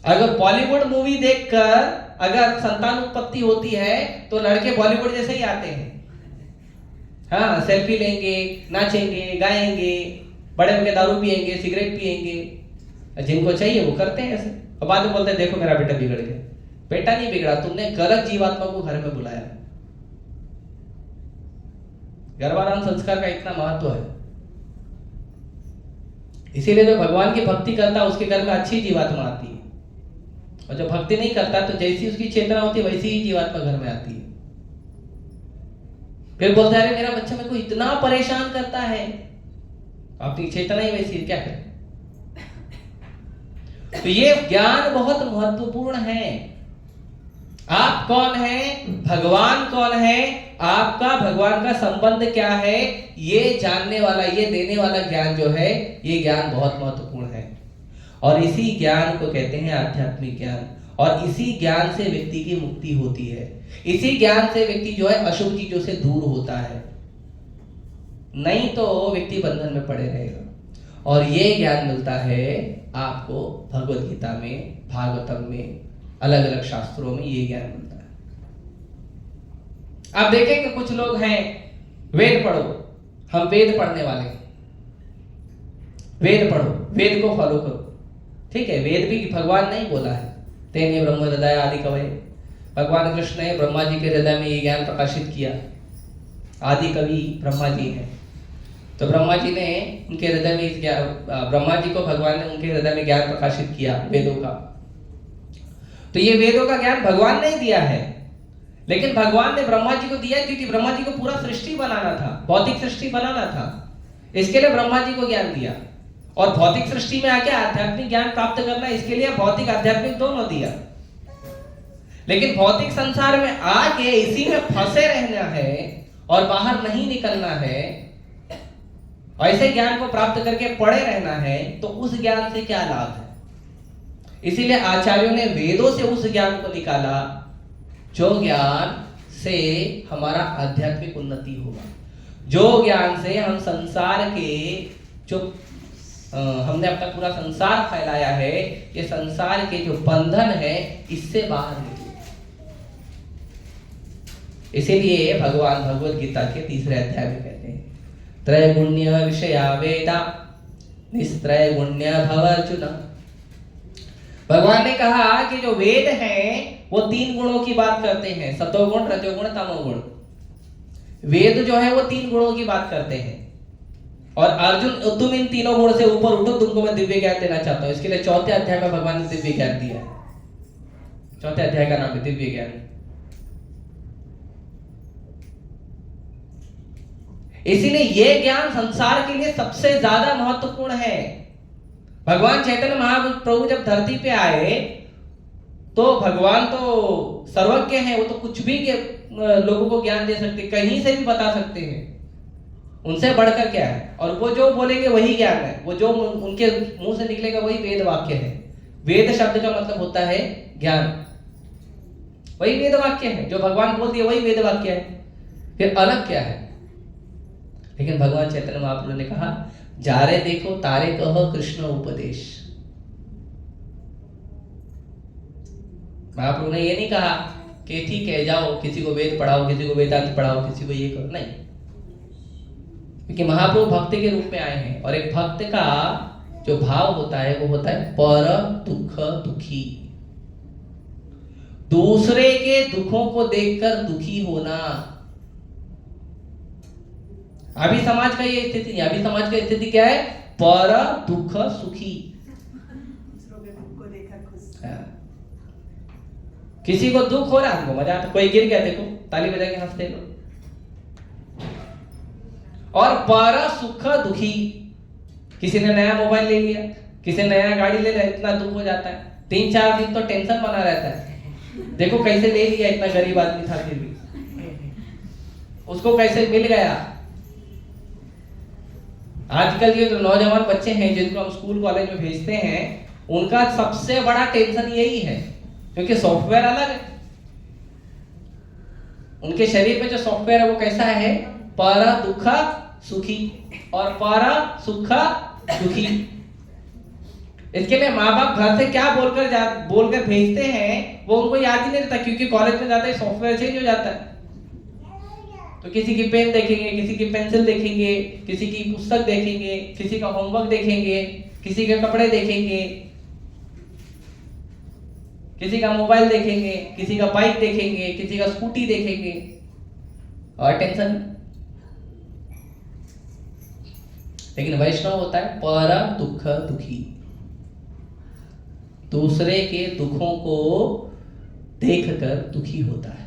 अगर बॉलीवुड मूवी देखकर अगर संतान उत्पत्ति होती है तो लड़के बॉलीवुड जैसे ही आते हैं। हाँ, सेल्फी लेंगे, नाचेंगे, गाएंगे, बड़े होके दारू पिएंगे, सिगरेट पिएंगे, जिनको चाहिए वो करते हैं ऐसे, और बाद में बोलते हैं देखो मेरा बेटा बिगड़ गया। बेटा नहीं बिगड़ा, तुमने गलत जीवात्मा को घर में बुलाया। गर्भाधान संस्कार का इतना महत्व है, इसीलिए जो भगवान की भक्ति करता है उसके घर में अच्छी जीवात्मा आती है, और जो भक्ति नहीं करता तो जैसी उसकी चेतना होती है वैसी ही जीवात्मा घर में आती है। फिर बोलता है अरे मेरा बच्चा मेरे को इतना परेशान करता है, आपकी चेतना ही वैसी है, क्या करें? तो ये ज्ञान बहुत महत्वपूर्ण है। आप कौन है, भगवान कौन है, आपका भगवान का संबंध क्या है, ये जानने वाला, ये देने वाला ज्ञान जो है, ये ज्ञान बहुत महत्वपूर्ण है। और इसी ज्ञान को कहते हैं आध्यात्मिक ज्ञान, और इसी ज्ञान से व्यक्ति की मुक्ति होती है। इसी ज्ञान से व्यक्ति जो है अशुभ चीजों से दूर होता है, नहीं तो व्यक्ति बंधन में पड़े रहेगा। और ये ज्ञान मिलता है आपको भगवत गीता में, भागवतम में, अलग अलग शास्त्रों में ये ज्ञान मिलता है। आप देखेंगे कुछ लोग हैं, वेद पढ़ो, हम वेद पढ़ने वाले हैं, वेद पढ़ो, वेद को फॉलो करो। ठीक है, वेद भी भगवान नहीं बोला है, तेने ब्रह्म हृदय आदि कवये, भगवान कृष्ण ने ब्रह्मा जी के हृदय में ये ज्ञान प्रकाशित किया। आदि कवि ब्रह्मा जी हैं, तो ब्रह्मा जी ने उनके हृदय में इस ज्ञान, ब्रह्मा जी को भगवान ने उनके हृदय में ज्ञान प्रकाशित किया वेदों का। तो ये वेदों का ज्ञान भगवान ने दिया है, लेकिन भगवान ने ब्रह्मा जी को दिया क्योंकि ब्रह्मा जी को पूरा सृष्टि बनाना था, भौतिक सृष्टि बनाना था, इसके लिए ब्रह्मा जी को ज्ञान दिया। और भौतिक सृष्टि में आके आध्यात्मिक ज्ञान प्राप्त करना, इसके लिए भौतिक आध्यात्मिक दोनों दिया। लेकिन भौतिक संसार में आके इसी में फंसे रहना है और बाहर नहीं निकलना है, ऐसे ज्ञान को प्राप्त करके पड़े रहना है, तो उस ज्ञान से क्या लाभ है? इसीलिए आचार्यों ने वेदों से उस ज्ञान को निकाला जो ज्ञान से हमारा आध्यात्मिक उन्नति होगा, जो ज्ञान से हम संसार के जो हमने अपना पूरा संसार फैलाया है, ये संसार के जो बंधन है इससे बाहर निकले। इसीलिए भगवान भगवत गीता के 3रे अध्याय में कहते हैं त्रैगुण्य विषया वेदा निस्त्रय गुण्य भव अर्जुन। भगवान ने कहा कि जो वेद हैं वो 3 गुणों की बात करते हैं, सतोगुण, रजोगुण, तमोगुण। वेद जो है वो 3 गुणों की बात करते हैं, और अर्जुन तुम इन तीनों गुण से ऊपर उठो, तुमको मैं दिव्य ज्ञान देना चाहता हूं। इसके लिए 4थे अध्याय में भगवान ने दिव्य ज्ञान दिया है। 4थे अध्याय का नाम है दिव्य ज्ञान। इसीलिए ये ज्ञान संसार के लिए सबसे ज्यादा महत्वपूर्ण है। भगवान चैतन्य महाप्रभु जब धरती पे आए तो भगवान तो सर्वज्ञ हैं, वो तो कुछ भी लोगों को ज्ञान दे सकते, कहीं से भी बता सकते हैं, उनसे बढ़कर क्या है। और वो जो बोलेंगे वही ज्ञान है, वो जो उनके मुंह से निकलेगा वही वेद वाक्य है। वेद शब्द का मतलब होता है ज्ञान, वही वेद वाक्य है, जो भगवान बोल दिए वही वेद वाक्य है, फिर अलग क्या है। लेकिन भगवान चैतन्य महाप्रभु ने कहा जारे देखो तारे कहो कृष्ण उपदेश। महाप्रभु ने ये नहीं कहा कि ठीक है जाओ किसी को वेद पढ़ाओ, किसी को वेदांत पढ़ाओ, किसी को ये करो, नहीं। क्योंकि महाप्रभु भक्त के रूप में आए हैं और एक भक्त का जो भाव होता है वो होता है पर दुख दुखी, दूसरे के दुखों को देखकर दुखी होना। अभी समाज का ये स्थिति नहीं, अभी समाज का स्थिति क्या है? पर दुख सुखी। दूसरों के दुख को देखकर खुश। किसी को दुख हो रहा है, हमको मजा आता, कोई गिर गया देखो ताली बजा के हंसते लो। और पर सुख दुखी, किसी ने नया मोबाइल ले लिया, किसी ने नया गाड़ी ले लिया, इतना दुख हो जाता है। 3-4 दिन तो टेंशन बना रहता है, देखो कैसे ले लिया, इतना गरीब आदमी था फिर भी, उसको कैसे मिल गया। आजकल के जो नौजवान बच्चे हैं जिनको हम स्कूल कॉलेज में भेजते हैं, उनका सबसे बड़ा टेंशन यही है, क्योंकि सॉफ्टवेयर अलग है। उनके शरीर में जो सॉफ्टवेयर है वो कैसा है? पर दुख सुखी और पर सुख दुखी। इसके लिए माँ बाप घर से क्या बोलकर भेजते हैं वो उनको याद ही नहीं रहता, क्योंकि कॉलेज में जाते ही सॉफ्टवेयर चेंज हो जाता है। तो किसी की पेन देखेंगे, किसी की पेंसिल देखेंगे, किसी की पुस्तक देखेंगे, किसी का होमवर्क देखेंगे, किसी के कपड़े देखेंगे, किसी का मोबाइल देखेंगे, किसी का बाइक देखेंगे, किसी का स्कूटी देखेंगे, और टेंशन। लेकिन वैष्णव होता है पर दुख दुखी, दूसरे के दुखों को देखकर दुखी होता है।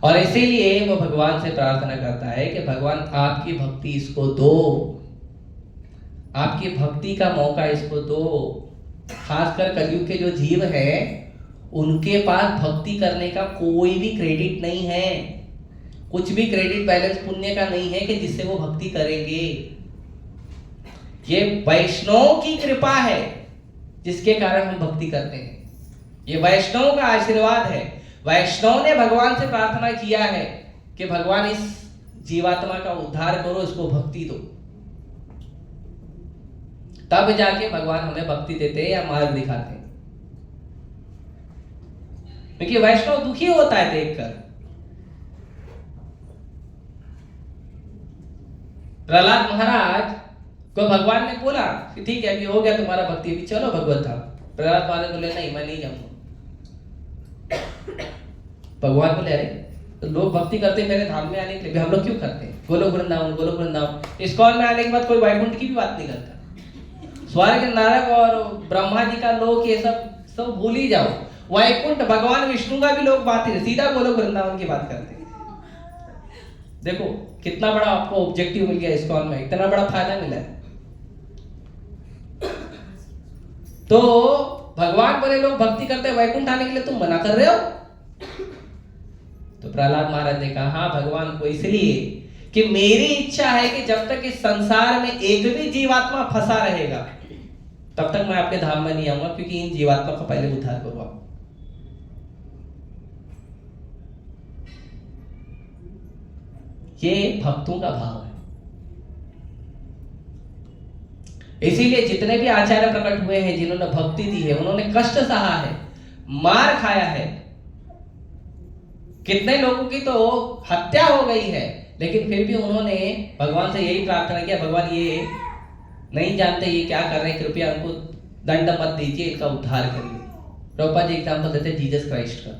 और इसीलिए वो भगवान से प्रार्थना करता है कि भगवान आपकी भक्ति इसको दो, आपकी भक्ति का मौका इसको दो। खासकर कलयुग के जो जीव हैं उनके पास भक्ति करने का कोई भी क्रेडिट नहीं है, कुछ भी क्रेडिट बैलेंस पुण्य का नहीं है कि जिससे वो भक्ति करेंगे। ये वैष्णव की कृपा है जिसके कारण हम भक्ति करते हैं, ये वैष्णव का आशीर्वाद है। वैष्णव ने भगवान से प्रार्थना किया है कि भगवान इस जीवात्मा का उद्धार करो, इसको भक्ति दो, तब जाके भगवान हमें भक्ति देते हैं या मार्ग दिखाते हैं। क्योंकि वैष्णव दुखी होता है देखकर। प्रहलाद महाराज को भगवान ने बोला कि ठीक है अभी हो गया तुम्हारा भक्ति, अभी चलो भगवत धाम। प्रहलाद महाराज बोले नहीं, मैं नहीं जाऊंगा। भगवान बोले अरे तो लोग भक्ति करते हैं मेरे धाम में आने के लिए, हम लोग क्यों करते हैं? गोलोक वृंदावन, गोलोक वृंदावन। इस्कॉन में आने के बाद कोई वैकुंठ की भी बात नहीं करता। स्वर्ग नरक और ब्रह्मा जी का लोक ये सब भूल ही जाओ। वैकुंठ भगवान विष्णु का भी लोग बात ही, सीधा गोलोक वृंदावन की बात करते हैं। देखो कितना बड़ा आपको ऑब्जेक्टिव मिल गया इस्कॉन में, इतना बड़ा फायदा मिला है। तो भगवान बोले लोग भक्ति करते हैं वैकुंठ आने के लिए, तुम मना कर रहे हो? तो प्रहलाद महाराज ने कहा हाँ भगवान को इसलिए कि मेरी इच्छा है कि जब तक इस संसार में एक भी जीवात्मा फंसा रहेगा तब तक मैं आपके धाम में नहीं आऊंगा, क्योंकि इन जीवात्मा का पहले उद्धार करो आप। ये भक्तों का भाव है। इसीलिए जितने भी आचार्य प्रकट हुए हैं जिन्होंने भक्ति दी है, उन्होंने कष्ट सहा है, मार खाया है, कितने लोगों की तो हत्या हो गई है, लेकिन फिर भी उन्होंने भगवान से यही प्रार्थना किया भगवान ये नहीं जानते ये क्या कर रहे हैं, कृपया उनको दंड मत दीजिए, इनका उद्धार करिए। प्रभुपाद जी एग्जाम्पल देते हैं जीसस क्राइस्ट का।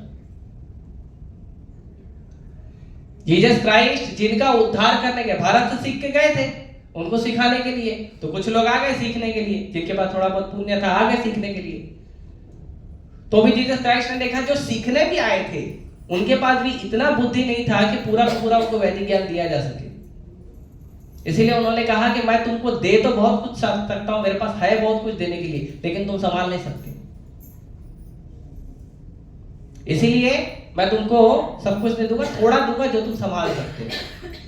जीसस क्राइस्ट जिनका उद्धार करने के भारत से सीख के गए थे, उनको सिखाने के लिए, तो कुछ लोग आ गए सीखने के लिए, जिनके पास थोड़ा बहुत पुण्य था आ गए सीखने के लिए। तो भी जीसस क्राइस्ट ने देखा जो सीखने भी आए थे उनके पास भी इतना बुद्धि नहीं था कि पूरा का पूरा उनको वैदिक ज्ञान दिया जा सके। इसीलिए उन्होंने कहा कि मैं तुमको दे तो बहुत कुछ सकता हूं, मेरे पास है बहुत कुछ देने के लिए, लेकिन तुम संभाल नहीं सकते, इसीलिए मैं तुमको सब कुछ दे दूंगा, थोड़ा दूंगा जो तुम संभाल सकते हो।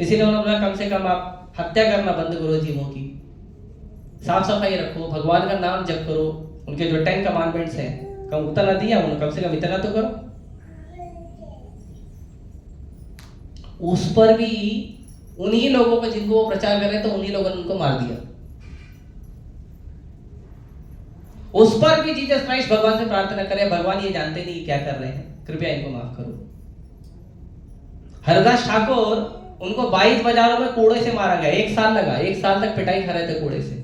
इसीलिए उन्होंने बोला कम से कम आप हत्या करना बंद करो, जीवों की साफ सफाई रखो, भगवान का नाम जप करो, उनके जो 10 कमांडमेंट्स हैं कम उतना दिया उन्होंने, कम से कम इतना तो करो। उस पर भी उन्हीं लोगों को जिनको वो प्रचार कर रहे थे उन्हीं लोगों ने उनको मार दिया। उस पर भी जीसस क्राइस्ट भगवान से प्रार्थना करे भगवान ये जानते नहीं क्या कर रहे हैं, कृपया इनको माफ करो। हरदास ठाकुर, उनको 22 बाजारों में कोड़े से मारा गया, 1 साल लगा, 1 साल तक पिटाई खा रहे थे कोड़े से।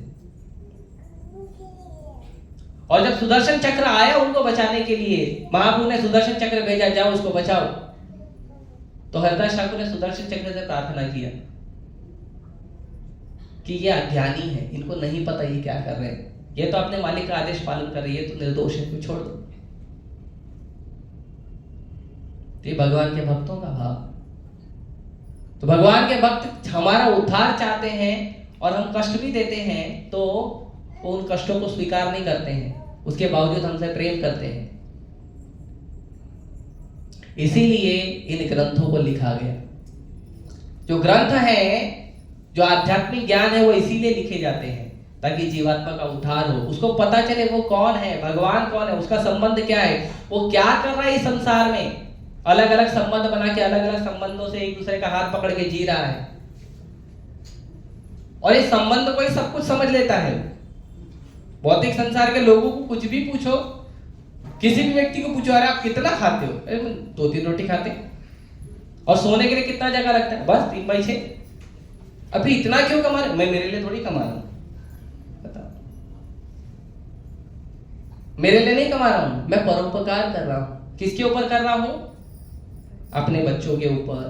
और जब सुदर्शन चक्र आया उनको बचाने के लिए, महाप्रभु ने सुदर्शन चक्र भेजा, जाओ उसको बचाओ, तो हरदास ठाकुर ने सुदर्शन चक्र से प्रार्थना किया कि ये अज्ञानी है, इनको नहीं पता ये क्या कर रहे हैं, ये तो अपने मालिक का आदेश पालन कर रही है, तो निर्दोष है, इनको छोड़ दो। तो ये भगवान के भक्तों का भाव। तो भगवान के भक्त हमारा उद्धार चाहते हैं और हम कष्ट भी देते हैं तो वो उन कष्टों को स्वीकार नहीं करते हैं, उसके बावजूद हमसे प्रेम करते हैं। इसीलिए इन ग्रंथों को लिखा गया। जो ग्रंथ है, जो आध्यात्मिक ज्ञान है, वो इसीलिए लिखे जाते हैं ताकि जीवात्मा का उद्धार हो, उसको पता चले वो कौन है, भगवान कौन है, उसका संबंध क्या है, वो क्या कर रहा है इस संसार में। अलग अलग संबंध बना के अलग अलग संबंधों से एक दूसरे का हाथ पकड़ के जी रहा है, और इस संबंध को ही सब कुछ समझ लेता है। भौतिक संसार के लोगों को कुछ भी पूछो, किसी भी व्यक्ति को पूछो, अरे आप कितना खाते हो, अरे 2-3 रोटी खाते, और सोने के लिए कितना जगह लगता है, बस 3 बाई 6। अभी इतना क्यों कमा रहे, मैं मेरे लिए थोड़ी कमा रहा हूं, बताओ, मेरे लिए नहीं कमा रहा हूं, मैं परोपकार कर रहा हूं। किसके ऊपर कर रहा हूं? अपने बच्चों के ऊपर,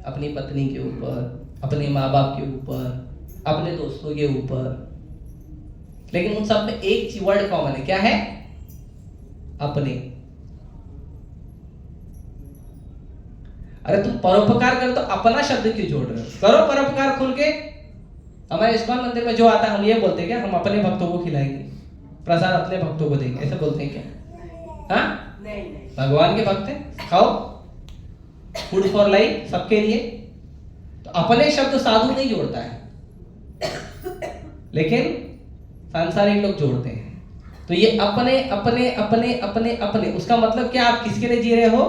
अपनी पत्नी के ऊपर, अपने माँ बाप के ऊपर, अपने दोस्तों के ऊपर। लेकिन उन सब में एक वर्ड कॉमन है, क्या है? अपने। अरे तुम परोपकार करो तो अपना शब्द क्यों जोड़ रहे हो? करो परोपकार खुल के। हमारे इस्कॉन मंदिर में जो आता है हम ये बोलते हैं क्या, हम अपने भक्तों को खिलाएंगे, प्रसाद अपने भक्तों को देंगे, ऐसा बोलते हैं क्या? हाँ, नहीं। भगवान के भक्त हैं, खाओ, फूड फॉर लाइफ, सबके लिए। तो अपने शब्द साधु नहीं जोड़ता है, लेकिन सांसारिक लोग जोड़ते हैं। तो ये अपने अपने अपने अपने अपने, उसका मतलब क्या? आप किसके लिए जी रहे हो?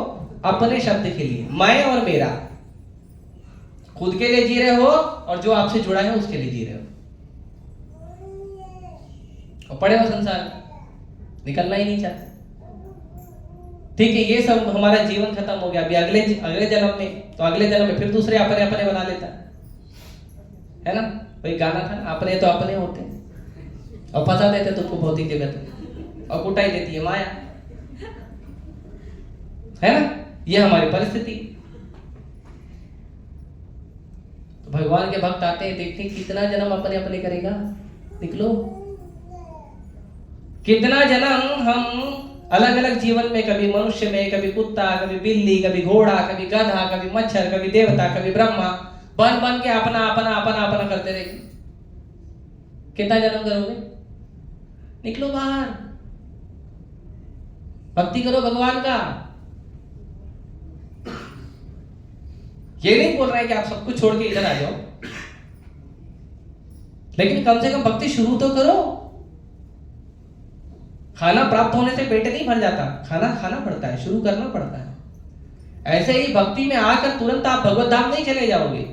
अपने शब्द के लिए, मैं और मेरा, खुद के लिए जी रहे हो, और जो आपसे जुड़ा है उसके लिए जी रहे हो। और पड़े हो संसार, निकलना ही नहीं चाहते। ठीक है, ये सब हमारा जीवन खत्म हो गया, अभी अगले जन्म में, तो अगले जन्म में फिर दूसरे अपने अपने बना लेता है ना। वही गाना था ना, अपने तो अपने होते हैं और फंसा देते तुमको भौतिक जगत में, और कुटाई देती है माया, है ना। ये हमारी परिस्थिति। तो भगवान के भक्त आते हैं, देखते हैं कितना जन्म अपने अपने करेगा, निकलो। कितना जन्म हम अलग अलग जीवन में, कभी मनुष्य में, कभी कुत्ता, कभी बिल्ली, कभी घोड़ा, कभी गधा, कभी मच्छर, कभी देवता, कभी ब्रह्मा, बन बन के अपना अपना अपना अपना करते रहेंगे। कितना जन्म करोगे? निकलो बाहर, भक्ति करो भगवान का। ये नहीं बोल रहा है कि आप सब कुछ छोड़ के इधर आ जाओ, लेकिन कम से कम भक्ति शुरू तो करो। खाना प्राप्त होने से पेट नहीं भर जाता, खाना खाना पड़ता है, शुरू करना पड़ता है। ऐसे ही भक्ति में आकर तुरंत आप भगवत धाम नहीं चले जाओगे,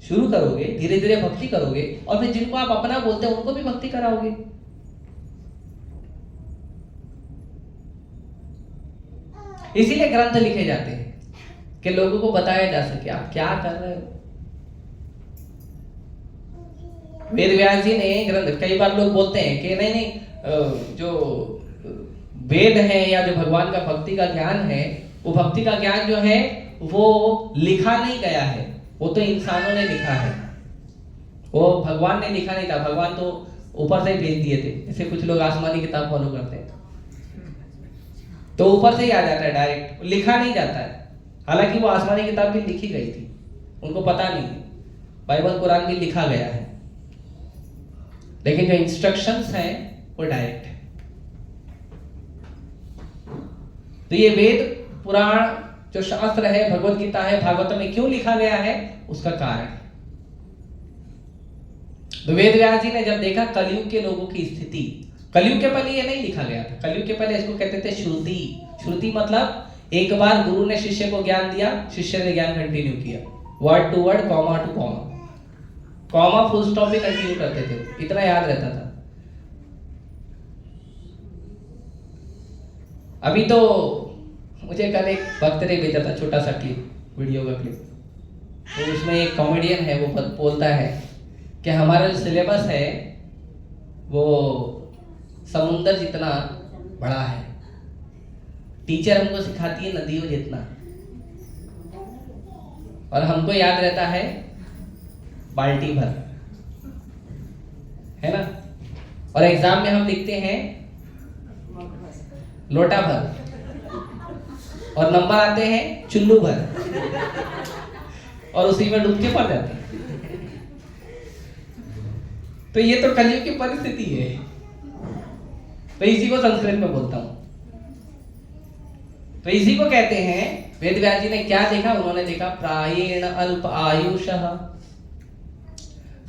शुरू करोगे, धीरे धीरे भक्ति करोगे, और फिर जिनको आप अपना बोलते हैं उनको भी भक्ति कराओगे। इसीलिए ग्रंथ लिखे जाते हैं कि लोगों को बताया जा सके आप क्या कर रहे हो। वेद व्यास जी ने ग्रंथ, कई बार लोग बोलते हैं कि नहीं, जो वेद है या जो भगवान का भक्ति का ज्ञान है, वो भक्ति का ज्ञान जो है वो लिखा नहीं गया है, वो तो इंसानों ने लिखा है, वो भगवान ने लिखा नहीं था। भगवान तो ऊपर से ही भेज दिए थे, जैसे कुछ लोग आसमानी किताब फॉलो करते हैं तो ऊपर से ही आ जाता है डायरेक्ट, लिखा नहीं जाता है। हालांकि वो आसमानी किताब भी लिखी गई थी, उनको पता नहीं, बाइबल कुरान भी लिखा गया है, लेकिन जो इंस्ट्रक्शंस हैं वो डायरेक्ट है। तो ये वेद पुराण जो शास्त्र है, भगवत गीता है, भागवत में क्यों लिखा गया है, उसका कारण है। तो वेद व्यास जी ने जब देखा कलयुग के लोगों की स्थिति, कलयुग के पहले ये नहीं लिखा गया था, कलयुग के पहले इसको कहते थे श्रुति। श्रुति मतलब एक बार गुरु ने शिष्य को ज्ञान दिया, शिष्य ने ज्ञान कंटिन्यू किया, word to word, comma to comma, comma full stop भी कंटिन्यू करते थे, इतना याद रहता था। अभी तो मुझे कल एक भक्त ने भेजा था छोटा सा क्लिप, वीडियो का क्लिप। तो उसमें एक कॉमेडियन है, वो बोलता है कि हमारा जो सिलेबस है वो समुंदर जितना बड़ा है, टीचर हमको सिखाती है नदियों जितना, और हमको याद रहता है बाल्टी भर, है ना। और एग्जाम में हम लिखते हैं लोटा भर, और नंबर आते हैं चुल्लू भर, और उसी में डूब के पड़ जाते हैं। तो ये तो कलयुग की परिस्थिति है। तो इसी को संस्कृत में बोलता हूं। तो इसी को कहते हैं, वेद व्यास जी ने क्या देखा, उन्होंने देखा प्रायेण अल्प आयुषः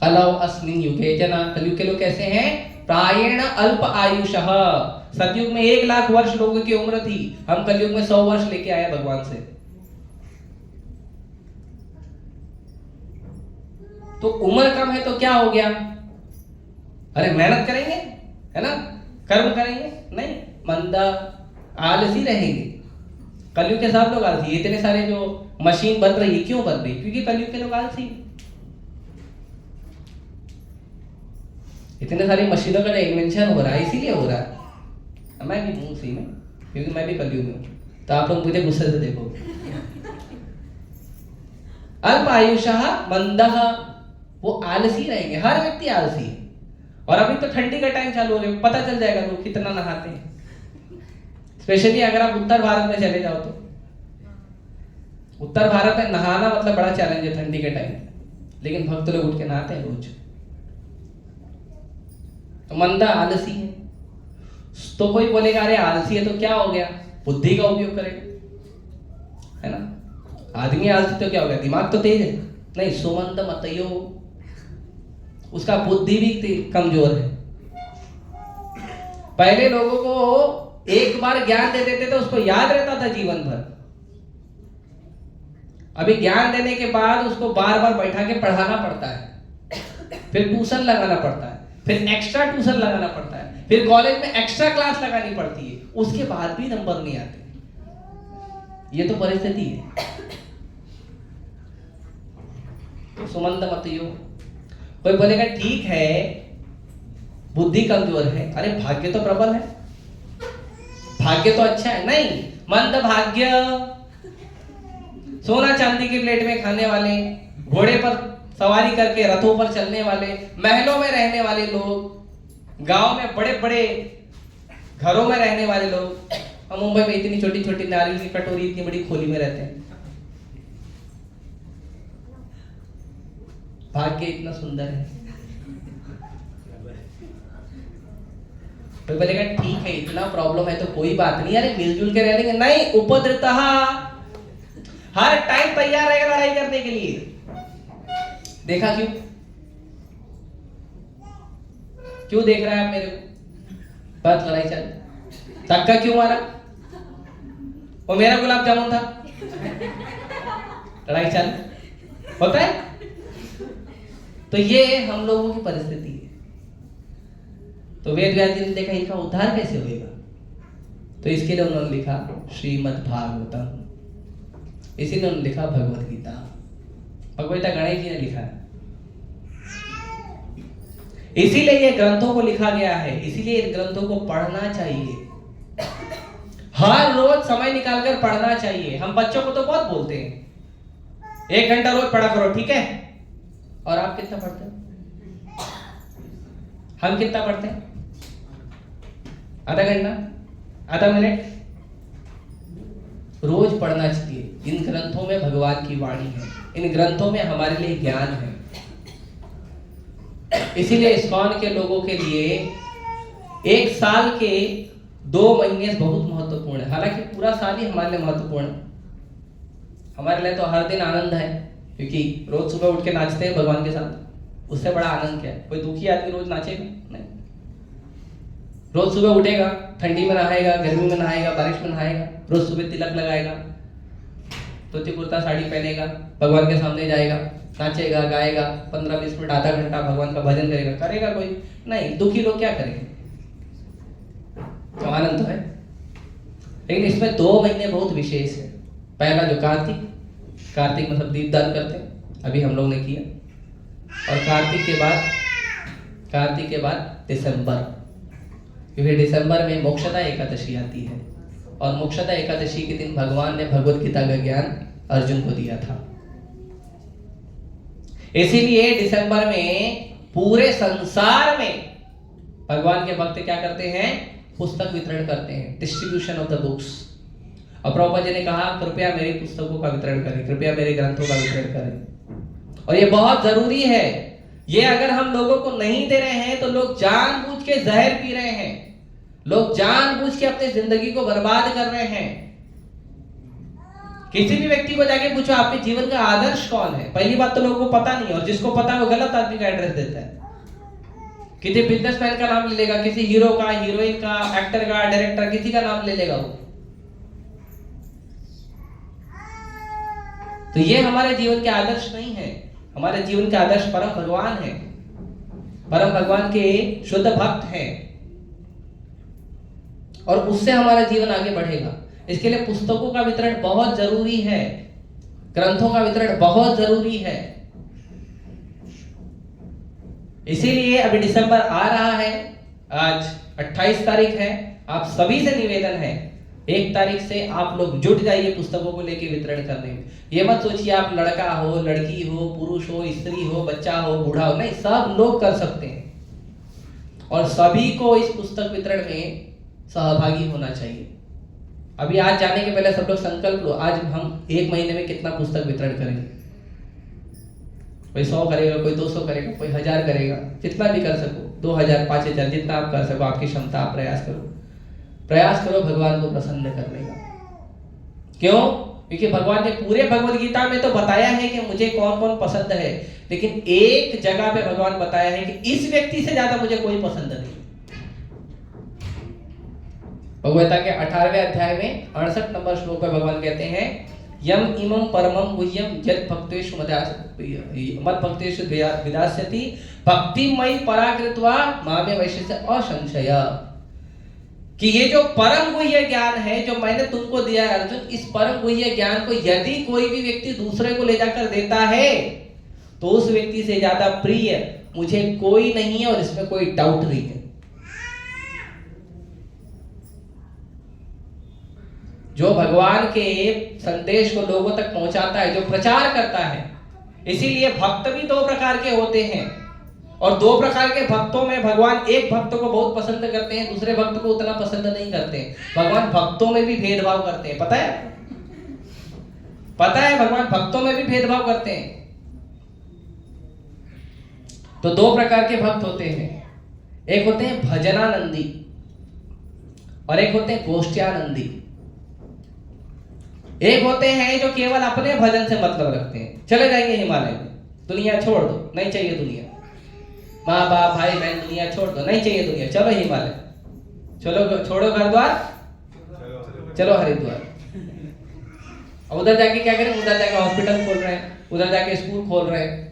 कलौ अस्मिन् युगे जना। कलयुग के लोग कैसे हैं? प्रायेण अल्प आयुषः। सतयुग में 1,00,000 वर्ष लोगों की उम्र थी, हम कलयुग में 100 वर्ष लेके आए भगवान से। तो उम्र कम है तो क्या हो गया? अरे मेहनत करेंगे, है ना, कर्म करेंगे, नहीं, मंदा आलसी रहेंगे। कलयुग के सब लोग आलसी। इतने सारे जो मशीन बन रही है, क्यों बन रही? क्योंकि कलयुग के लोग आलसी। इतने सारी मशीनों का जो इन्वेंशन हो रहा है इसीलिए हो रहा है। मैं भी हूं उसी में, क्योंकि मैं भी कलयुग में हूं। तो आप लोग मुझे गुस्से से देखो। अल्प आयुषः मंदः, वो आलसी रहेंगे। हर व्यक्ति आलसी है। और अभी तो ठंडी का टाइम चालू हो गया, पता चल जाएगा लोग कितना नहाते हैं। स्पेशली अगर आप उत्तर भारत में चले जाओ तो उत्तर भारत में नहाना मतलब बड़ा चैलेंज है ठंडी के टाइम, लेकिन भक्त लोग उठ के नहाते हैं रोज। तो मंदा आलसी है। तो कोई बोलेगा अरे आलसी है तो क्या हो गया, बुद्धि का उपयोग करेगा, है ना। आदमी आलसी तो क्या हो गया, दिमाग तो तेज है, नहीं, सुमंद मतयो, उसका बुद्धि भी कमजोर है। पहले लोगों को एक बार ज्ञान दे देते थे, उसको याद रहता था जीवन भर। अभी ज्ञान देने के बाद उसको बार बार बैठा के पढ़ाना पड़ता है, फिर ट्यूशन लगाना पड़ता है, फिर एक्स्ट्रा ट्यूशन लगाना पड़ता है, फिर कॉलेज में एक्स्ट्रा क्लास लगानी पड़ती है, उसके बाद भी नंबर नहीं आते। ये तो परिस्थिति है। तो सुमंद मतयो। कोई बोलेगा ठीक है बुद्धि कमजोर है, अरे भाग्य तो प्रबल है, भाग्य तो अच्छा है। नहीं, मंद भाग्य। सोना चांदी की प्लेट में खाने वाले, घोड़े पर सवारी करके रथों पर चलने वाले, महलों में रहने वाले लोग, गांव में बड़े बड़े घरों में रहने वाले लोग, हम मुंबई में इतनी छोटी छोटी नारियल की कटोरी इतनी बड़ी खोली में रहते हैं। भाग्य इतना सुंदर है। तो बोलेगा ठीक है इतना प्रॉब्लम है तो कोई बात नहीं, अरे मिलजुल के रह लेंगे। नहीं, उपद्रतः, हर टाइम तैयार रहेगा लड़ाई करने के लिए। देखा क्यों? क्यों देख रहा है आप मेरे को? बस लड़ाई चल, धक्का क्यों मारा? वो मेरा गुलाब जामुन था, लड़ाई चल, होता है। तो ये हम लोगों की परिस्थिति है। तो वेद व्यास जी ने देखा इनका उद्धार कैसे होगा, तो इसके लिए उन्होंने लिखा श्रीमद् भागवतम, इसीलिए उन्होंने लिखा भगवत गीता। भगवत गीता गणेश जी ने लिखा है, इसीलिए ये ग्रंथों को लिखा गया है, इसीलिए इन ग्रंथों को पढ़ना चाहिए, हर रोज समय निकालकर पढ़ना चाहिए। हम बच्चों को तो बहुत बोलते हैं 1 घंटा रोज पढ़ा करो, ठीक है, और आप कितना पढ़ते हैं? हम कितना पढ़ते हैं? आधा घंटा, आधा मिनट रोज पढ़ना चाहिए। इन ग्रंथों में भगवान की वाणी है, इन ग्रंथों में हमारे लिए ज्ञान है। इसीलिए इस्कॉन के लोगों के लिए 1 साल के 2 महीने बहुत महत्वपूर्ण है। हालांकि पूरा साल ही हमारे लिए महत्वपूर्ण है। हमारे लिए तो हर दिन आनंद है, क्योंकि रोज सुबह उठ के नाचते हैं भगवान के साथ। उससे बड़ा आनंद क्या है? कोई दुखी आदमी रोज नाचेगा? नहीं। रोज सुबह उठेगा, ठंडी में नहाएगा, गर्मी में नहाएगा, बारिश में नहाएगा, रोज सुबह तिलक लगाएगा, धोती कुर्ता साड़ी पहनेगा, भगवान के सामने जाएगा, नाचेगा, गाएगा, 15-20 मिनट, आधा घंटा भगवान का भजन करेगा। करेगा कोई? नहीं। दुखी लोग क्या करेंगे? तो आनंद तो है। लेकिन इसमें 2 महीने बहुत विशेष है। पहला जो कार्तिक मतलब दीपदान करते हैं, अभी हम लोग ने किया, और कार्तिक के बाद दिसंबर, क्योंकि दिसंबर में मोक्षदा एकादशी आती है, और मोक्षदा एकादशी के दिन भगवान ने भगवत गीता का ज्ञान अर्जुन को दिया था। इसीलिए दिसंबर में पूरे संसार में भगवान के भक्त क्या करते हैं? पुस्तक वितरण करते हैं, डिस्ट्रीब्यूशन ऑफ द बुक्स। और प्रभुपाद जी ने कहा कृपया मेरी पुस्तकों का वितरण करें, कृपया मेरे ग्रंथों का वितरण करें, और ये बहुत जरूरी है। ये अगर हम लोगों को नहीं दे रहे हैं तो लोग जानबूझ के जहर पी रहे हैं, लोग जानबूझ के अपनी जिंदगी को बर्बाद कर रहे हैं। किसी भी व्यक्ति को जाके पूछो आपके जीवन का आदर्श कौन है, पहली बात तो लोगों को पता नहीं, और जिसको पता है वो गलत आदमी का एड्रेस देता है। किसी बिजनेसमैन का नाम ले लेगा, किसी हीरो का, हीरोइन का, एक्टर का, डायरेक्टर, किसी का नाम ले लेगा वो। तो ये हमारे जीवन के आदर्श नहीं है। हमारे जीवन के आदर्श परम भगवान है, परम भगवान के शुद्ध भक्त हैं, और उससे हमारा जीवन आगे बढ़ेगा। इसके लिए पुस्तकों का वितरण बहुत जरूरी है, ग्रंथों का वितरण बहुत जरूरी है। इसीलिए अभी दिसंबर आ रहा है, आज 28 तारीख है। आप सभी से निवेदन है 1 तारीख से आप लोग जुट जाइए पुस्तकों को लेके वितरण करने में। ये मत सोचिए आप लड़का हो, लड़की हो, पुरुष हो, स्त्री हो, बच्चा हो, बूढ़ा हो, नहीं, सब लोग कर सकते हैं, और सभी को इस पुस्तक वितरण में सहभागी होना चाहिए। अभी आज जाने के पहले सब लोग संकल्प लो, आज हम 1 महीने में कितना पुस्तक वितरण करेंगे। कोई 100 करेगा, कोई 200 करेगा, कोई 1000 करेगा, जितना भी कर सको, 2000, 5000, जितना आप कर सको, आपकी क्षमता, आप प्रयास करो भगवान को प्रसन्न करने का। क्यों? क्योंकि भगवान ने पूरे भगवत गीता में तो बताया है कि मुझे कौन कौन पसंद है, लेकिन एक जगह पे भगवान बताया है कि इस व्यक्ति से ज्यादा मुझे कोई पसंद नहीं। भगवद्गीता के 18वें अध्याय में 68 नंबर श्लोक में भगवान कहते हैं, यम इमं परमं गुह्यम यत् भक्तेषु मद भक्तेषु विदास्यति भक्तिमयि पराकृत्वा मामे वैश्यस्य असंशय। कि ये जो परम गुह्य ज्ञान है जो मैंने तुमको दिया है अर्जुन, इस परम गुह्य ज्ञान को यदि कोई भी व्यक्ति दूसरे को ले जाकर देता है तो उस व्यक्ति से ज्यादा प्रिय मुझे कोई नहीं है, और इसमें कोई डाउट नहीं है। जो भगवान के संदेश को लोगों तक पहुंचाता है, जो प्रचार करता है। इसीलिए भक्त भी 2 प्रकार के होते हैं, और 2 प्रकार के भक्तों में भगवान एक भक्त को बहुत पसंद करते हैं, दूसरे भक्त को उतना पसंद नहीं करते हैं। भगवान भक्तों में भी भेदभाव करते हैं, पता है भगवान भक्तों में भी भेदभाव करते हैं। तो 2 प्रकार के भक्त होते हैं, एक होते हैं भजनानंदी और एक होते हैं गोष्ठ्यानंदी। एक होते हैं जो केवल अपने भजन से मतलब रखते हैं, चले जाएंगे हिमालय में, दुनिया छोड़ दो, नहीं चाहिए दुनिया, माँ बाप भाई बहन दुनिया छोड़ दो, नहीं चाहिए दुनिया, चलो हिमालय, चलो छोड़ो घर द्वार, चलो हरिद्वार। और उधर जाके क्या करें? उधर जाके हॉस्पिटल खोल रहे हैं, उधर जाके स्कूल खोल रहे हैं,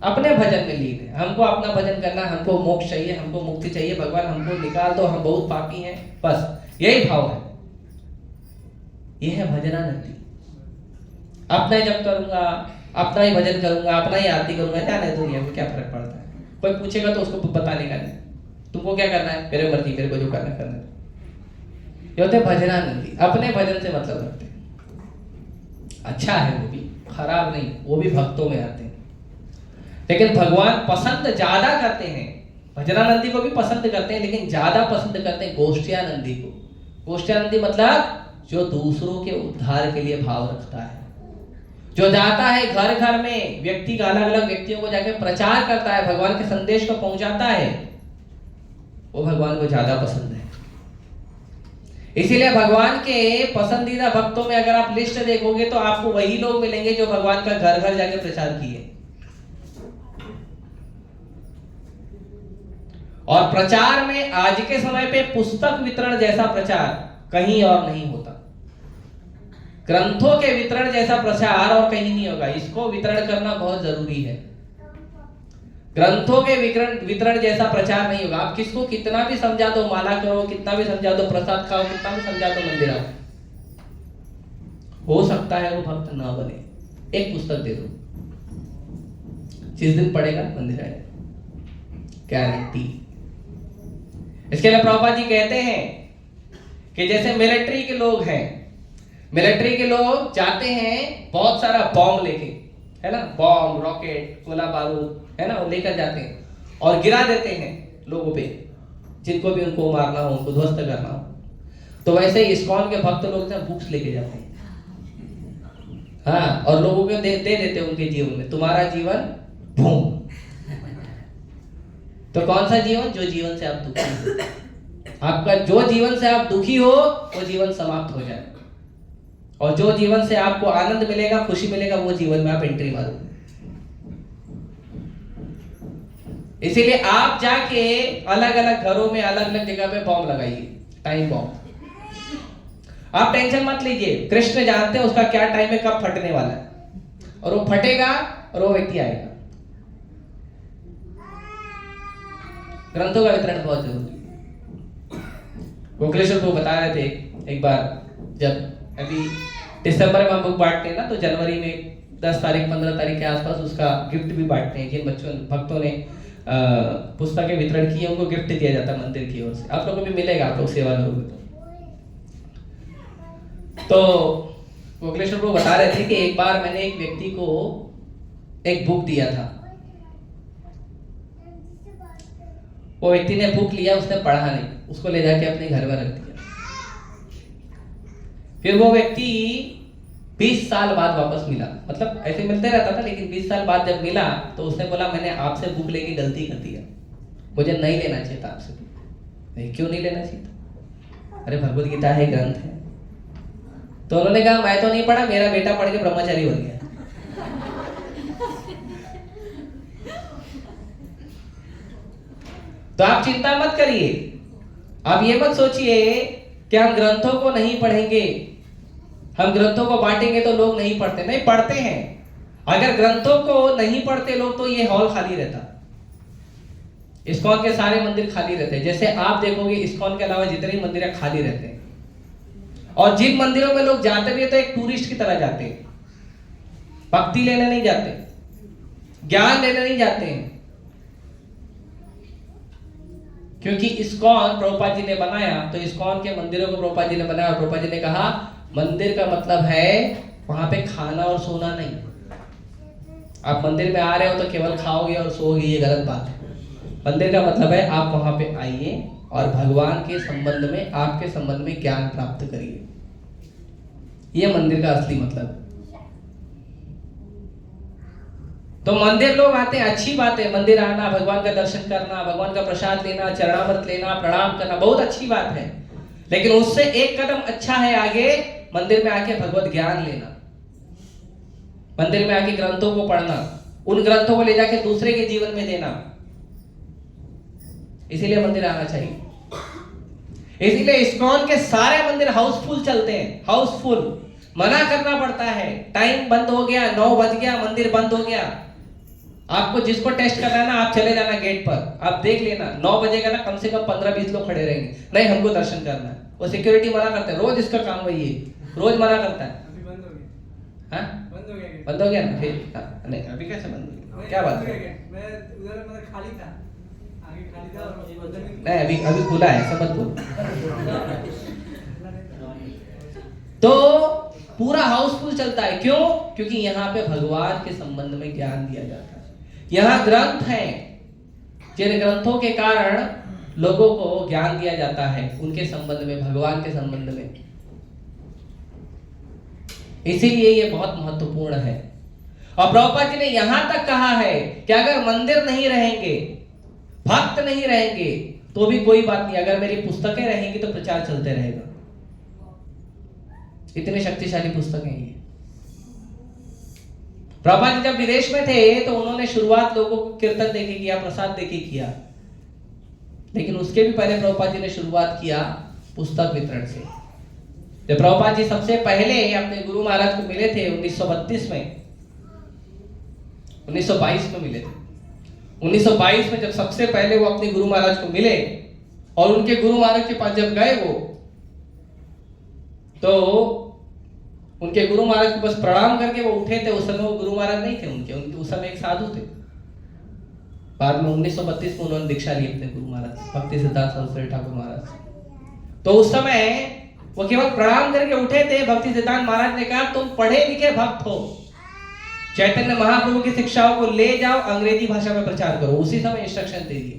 अपने भजन में लीन है। हमको अपना भजन करना, हमको मोक्ष चाहिए, हमको मुक्ति चाहिए, भगवान हमको निकाल दो, हम बहुत पापी हैं, बस यही भाव है। ये है भजनानंदी। अपना ही जप करूंगा, अपना ही भजन करूंगा, अपना ही आरती करूंगा, जाने दुनिया में क्या फर्क पड़ता है। कोई पूछेगा तो उसको बताने का नहीं, तुमको क्या करना है, मेरे मर्जी, मेरे को जो करना करना। ये होते हैं भजनानंदी, अपने भजन से मतलब रखते हैं। अच्छा है वो भी, खराब नहीं, वो भी भक्तों में आते हैं। लेकिन भगवान पसंद ज्यादा करते हैं, भजनानंदी को भी पसंद करते हैं, लेकिन ज्यादा पसंद करते हैं गोष्ठ्यानंदी को। गोष्ठ्यानंदी मतलब जो दूसरों के उद्धार के लिए भाव रखता है, जो जाता है घर घर में, व्यक्ति का अलग अलग व्यक्तियों को जाके प्रचार करता है, भगवान के संदेश को पहुंचाता है, वो भगवान को ज्यादा पसंद है। इसीलिए भगवान के पसंदीदा भक्तों में अगर आप लिस्ट देखोगे तो आपको वही लोग मिलेंगे जो भगवान का घर घर जाके प्रचार किए। और प्रचार में आज के समय पे पुस्तक वितरण जैसा प्रचार कहीं और नहीं होता, ग्रंथों के वितरण जैसा प्रचार और कहीं नहीं होगा। इसको वितरण करना बहुत जरूरी है। ग्रंथों के वितरण जैसा प्रचार नहीं होगा। आप किसको कितना भी समझा दो, माला करो, कितना भी समझा दो, प्रसाद खाओ, कितना भी समझा दो, मंदिर आओ, हो सकता है वो भक्त ना बने। एक पुस्तक दे दो, जिस दिन पढ़ेगा मंदिर आएगा, गारंटी। इसके लिए प्रभुपाद जी कहते हैं कि जैसे मिलिट्री के लोग हैं, मिलिट्री के लोग जाते हैं बहुत सारा बॉम्ब लेके, है ना, बॉम्ब, रॉकेट, गोला बारूद, है ना, वो लेकर जाते हैं और गिरा देते हैं लोगों पे, जिनको भी उनको मारना हो, उनको ध्वस्त करना हो। तो वैसे ही इस्कॉन के भक्त लोग बुक्स लेके जाते हैं, हाँ, और लोगों को दे देते हैं उनके जीवन में, तुम्हारा जीवन भूम। तो कौन सा जीवन? जो जीवन से आप दुखी हो। आपका जो जीवन से आप दुखी हो वो जीवन समाप्त हो जाए, और जो जीवन से आपको आनंद मिलेगा, खुशी मिलेगा, वो जीवन में आप एंट्री मारो। इसीलिए आप जाके अलग अलग घरों में, अलग अलग जगह पे बॉम्ब लगाइए, टाइम बॉम्ब। आप टेंशन मत लीजिए, कृष्ण जानते हैं उसका क्या टाइम है, कब फटने वाला है, और वो फटेगा और वो व्यक्ति आएगा। ग्रंथों का वितरण बहुत जरूरी है। गोखलेश्वर को बता रहे थे एक बार, जब अभी दिसंबर में हम बुक बांटते हैं ना, तो जनवरी में 10 तारीख 15 तारीख के आसपास उसका गिफ्ट भी बांटते हैं। जिन बच्चों भक्तों ने पुस्तकें वितरण की है उनको गिफ्ट दिया जाता है मंदिर की ओर से। आप लोगों को भी मिलेगा, आप लोग सेवा करोगे तो गोखलेश्वर को बता रहे थे कि एक बार मैंने एक व्यक्ति को एक बुक दिया था। वो व्यक्ति ने बुक लिया, उसने पढ़ा नहीं, उसको ले जाके अपने घर में रख दिया। फिर वो व्यक्ति 20 साल बाद वापस मिला, मतलब ऐसे मिलते रहता था, लेकिन 20 साल बाद जब मिला तो उसने बोला मैंने आपसे बुक लेके गलती कर दिया, मुझे नहीं लेना चाहिए था आपसे बुक। नहीं, क्यों नहीं लेना चाहिए था? अरे भगवत गीता है, ग्रंथ है। तो उन्होंने कहा मैं तो नहीं पढ़ा, मेरा बेटा पढ़ के ब्रह्मचारी बन गया। तो आप चिंता मत करिए, आप ये मत सोचिए कि हम ग्रंथों को नहीं पढ़ेंगे, हम ग्रंथों को बांटेंगे तो लोग नहीं पढ़ते। नहीं, पढ़ते हैं। अगर ग्रंथों को नहीं पढ़ते लोग तो ये हॉल खाली रहता, इस्कॉन के सारे मंदिर खाली रहते हैं। जैसे आप देखोगे इस्कॉन के अलावा जितने मंदिर है खाली रहते हैं, और जिन मंदिरों में लोग जाते भी है तो एक टूरिस्ट की तरह जाते हैं, भक्ति लेने नहीं जाते, ज्ञान लेने नहीं जाते हैं। क्योंकि इस्कॉन प्रभुपाद जी ने बनाया, तो इस्कॉन के मंदिरों को प्रभुपाद जी ने बनाया, और प्रभुपाद जी ने कहा मंदिर का मतलब है वहां पे खाना और सोना नहीं। आप मंदिर में आ रहे हो तो केवल खाओगे और सोओगे, ये गलत बात है। मंदिर का मतलब है आप वहां पे आइए और भगवान के संबंध में, आपके संबंध में ज्ञान प्राप्त करिए। ये मंदिर का असली मतलब है। तो मंदिर लोग आते हैं, अच्छी बात है, मंदिर आना, भगवान का दर्शन करना, भगवान का प्रसाद लेना, चरणामृत लेना, प्रणाम करना, बहुत अच्छी बात है। लेकिन उससे एक कदम अच्छा है आगे, मंदिर में आके भगवत ज्ञान लेना, मंदिर में आके ग्रंथों को पढ़ना, उन ग्रंथों को ले जाके दूसरे के जीवन में देना। इसीलिए मंदिर आना चाहिए। इसीलिए इस्कॉन के सारे मंदिर हाउसफुल चलते हैं, हाउसफुल। मना करना पड़ता है, टाइम बंद हो गया, 9 बज गया, मंदिर बंद हो गया। आपको जिसको टेस्ट करना है ना, आप चले जाना गेट पर, आप देख लेना 9 बजेगा ना, कम से कम 15-20 लोग खड़े रहेंगे। नहीं, हमको दर्शन करना है। वो सिक्योरिटी मना करते हैं, रोज इसका काम वही है, रोज मना करता है। अभी बंद हो गया। हाँ, बंद हो गया ना फिर? नहीं, अभी कैसे बंद हो गया? क्या बात है? मैं उधर मतलब खाली था, आगे खाली था और नहीं, अभी खुला है, समझ बोल। तो पूरा हाउसफुल चलता है। क्यों? क्योंकि यहाँ पे भगवान के संबंध में ज्ञान दिया जाता है। यहाँ ग्रंथ हैं, जिन ग्रंथों के कारण लोगों को ज्ञान दिया जाता है, उनके संबंध में, भगवान के संबंध में। इसीलिए ये बहुत महत्वपूर्ण है। और प्रभुपाद जी ने यहां तक कहा है कि अगर मंदिर नहीं रहेंगे, भक्त नहीं रहेंगे, तो भी कोई बात नहीं, अगर मेरी पुस्तकें रहेंगी तो प्रचार चलते रहेगा। इतनी शक्तिशाली पुस्तकें हैं। प्रभुपाद जी जब विदेश में थे तो उन्होंने शुरुआत लोगों को कीर्तन देके किया, प्रसाद देके किया, लेकिन उसके भी पहले प्रभुपाद जी ने शुरुआत किया पुस्तक वितरण से। जब प्रभुपाद जी सबसे पहले अपने गुरु महाराज को मिले थे 1932 में, 1922 में मिले थे, 1922 में जब सबसे पहले वो अपने गुरु महाराज को मिले और उनके गुरु महाराज के पास जब गए वो, तो उनके गुरु महाराज को बस प्रणाम करके वो उठे थे। उस समय वो गुरु महाराज नहीं थे उनके उस समय एक साधु थे। बाद में 1932 में उन्होंने दीक्षा ली अपने गुरु महाराज भक्ति सिद्धांत सरस्वती ठाकुर महाराज। तो उस समय वो केवल प्रणाम करके उठे थे। भक्ति सिद्धांत महाराज ने कहा तुम पढ़े लिखे भक्त हो, चैतन्य महाप्रभु की शिक्षाओं को ले जाओ, अंग्रेजी भाषा में प्रचार करो। उसी समय इंस्ट्रक्शन दे दिए।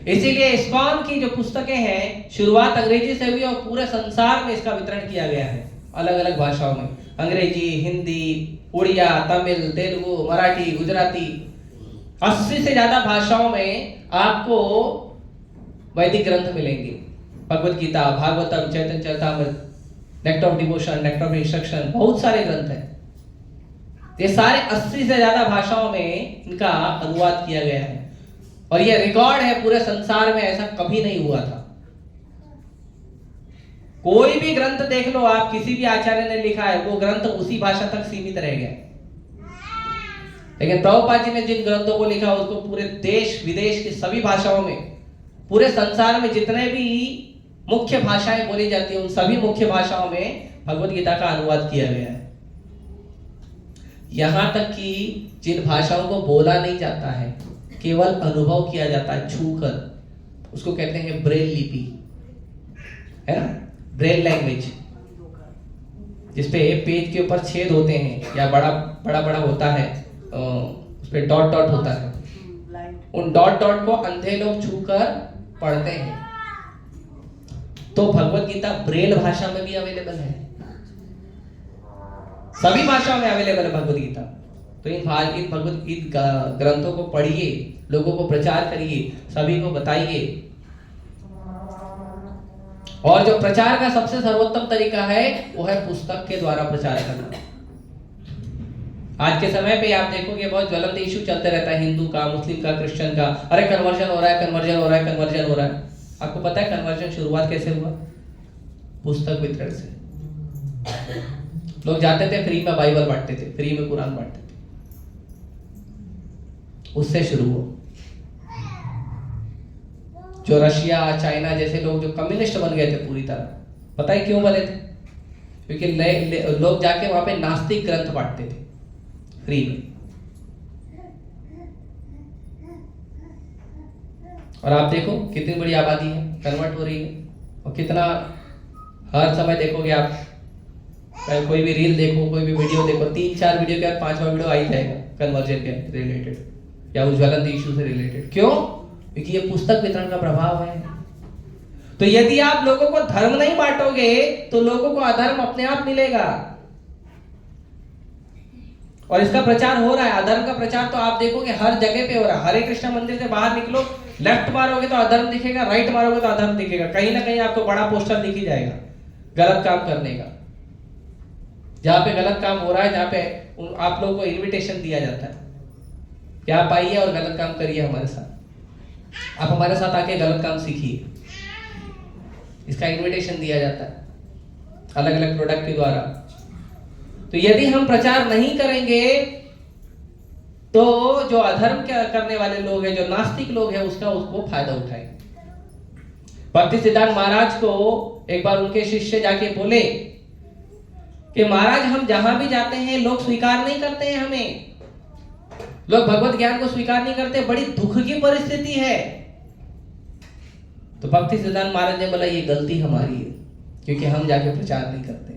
इसीलिए इस्कॉन की जो पुस्तकें हैं शुरुआत अंग्रेजी से हुई और पूरे संसार में इसका वितरण किया गया है अलग अलग भाषाओं में, अंग्रेजी, हिंदी, उड़िया, तमिल, तेलुगु, मराठी, गुजराती, 80 से ज्यादा भाषाओं में आपको वैदिक ग्रंथ मिलेंगे। Bhagavad Gita, Bhagavatam, Chaitanya Charitamrita, nectar of devotion, nectar of instruction, बहुत सारे ग्रंथ हैं। ये सारे 80 से ज्यादा भाषाओं में इनका अनुवाद किया गया है और ये रिकॉर्ड है पूरे संसार में, ऐसा कभी नहीं हुआ था। कोई भी ग्रंथ देख लो आप, किसी भी आचार्य ने लिखा है वो ग्रंथ उसी भाषा तक सीमित रह गया। लेकिन प्रभुपाद जी ने जिन ग्रंथों को लिखा उसको पूरे देश विदेश की सभी भाषाओं में, पूरे संसार में जितने भी मुख्य भाषाएं बोली जाती है उन सभी मुख्य भाषाओं में भगवत गीता का अनुवाद किया गया है। यहां तक कि जिन भाषाओं को बोला नहीं जाता है, केवल अनुभव किया जाता है छूकर, उसको कहते हैं ब्रेल लिपि, है ना, ब्रेल लैंग्वेज, जिसपे पेज के ऊपर छेद होते हैं या बड़ा बड़ा बड़ा होता है, उस पे डॉट डॉट होता है। उन डॉट डॉट को अंधे लोग छूकर पढ़ते हैं। तो भगवत गीता ब्रेल भाषा में भी अवेलेबल है, सभी भाषाओं में अवेलेबल है भगवत गीता। तो इन भगवत गीता ग्रंथों को पढ़िए, लोगों को प्रचार करिए, सभी को बताइए। और जो प्रचार का सबसे सर्वोत्तम तरीका है वो है पुस्तक के द्वारा प्रचार करना। आज के समय पे आप देखोगे बहुत ज्वलंत इशू चलते रहता है, हिंदू का, मुस्लिम का, क्रिश्चियन का, अरे कन्वर्जन हो रहा है, कन्वर्जन हो रहा है, कन्वर्जन हो रहा है। आपको पता है कन्वर्जन शुरुआत कैसे हुआ? पुस्तक वितरण से। लोग जाते थे, फ्री में बाइबल बांटते थे, फ्री में कुरान बांटते थे, उससे शुरू हुआ। जो रशिया, चाइना जैसे लोग जो कम्युनिस्ट बन गए थे पूरी तरह, पता है क्यों बने थे? क्योंकि लोग जाके वहां पे नास्तिक ग्रंथ बांटते थे फ्री में। और आप देखो कितनी बड़ी आबादी है कन्वर्ट हो रही है, और कितना हर समय देखोगे आप, कोई भी रील देखो, कोई भी वीडियो देखो, 3-4 वीडियो के बाद 5वां वीडियो आ ही जाएगा कन्वर्जन के रिलेटेड या उस ज्वलंत इशू से रिलेटेड। क्यों? क्योंकि ये पुस्तक वितरण का प्रभाव है। तो यदि आप लोगों को धर्म नहीं बांटोगे तो लोगों को अधर्म अपने आप मिलेगा। और इसका प्रचार हो रहा है, अधर्म का प्रचार तो आप देखोगे हर जगह पे हो रहा है। हरे कृष्ण मंदिर से बाहर निकलो, लेफ्ट मारोगे तो अधर्म दिखेगा, राइट मारोगे तो अधर्म दिखेगा, कहीं ना कहीं आपको बड़ा पोस्टर दिख ही जाएगा गलत काम करने का। जहां पे गलत काम हो रहा है, जहां पे आप लोगों को इनविटेशन दिया जाता है कि आप आइए और गलत काम करिए हमारे साथ, आप हमारे साथ आके गलत काम सीखिए, इसका इनविटेशन दिया जाता है अलग अलग प्रोडक्ट के द्वारा। तो यदि हम प्रचार नहीं करेंगे तो जो अधर्म करने वाले लोग हैं, जो नास्तिक लोग हैं, उसको फायदा उठाएंगे। भक्ति सिद्धांत महाराज को एक बार उनके शिष्य जाके बोले कि महाराज हम जहां भी जाते हैं लोग स्वीकार नहीं करते हैं, हमें लोग भगवत ज्ञान को स्वीकार नहीं करते, बड़ी दुख की परिस्थिति है। तो भक्ति सिद्धांत महाराज ने बोला ये गलती हमारी है, क्योंकि हम जाके प्रचार नहीं करते।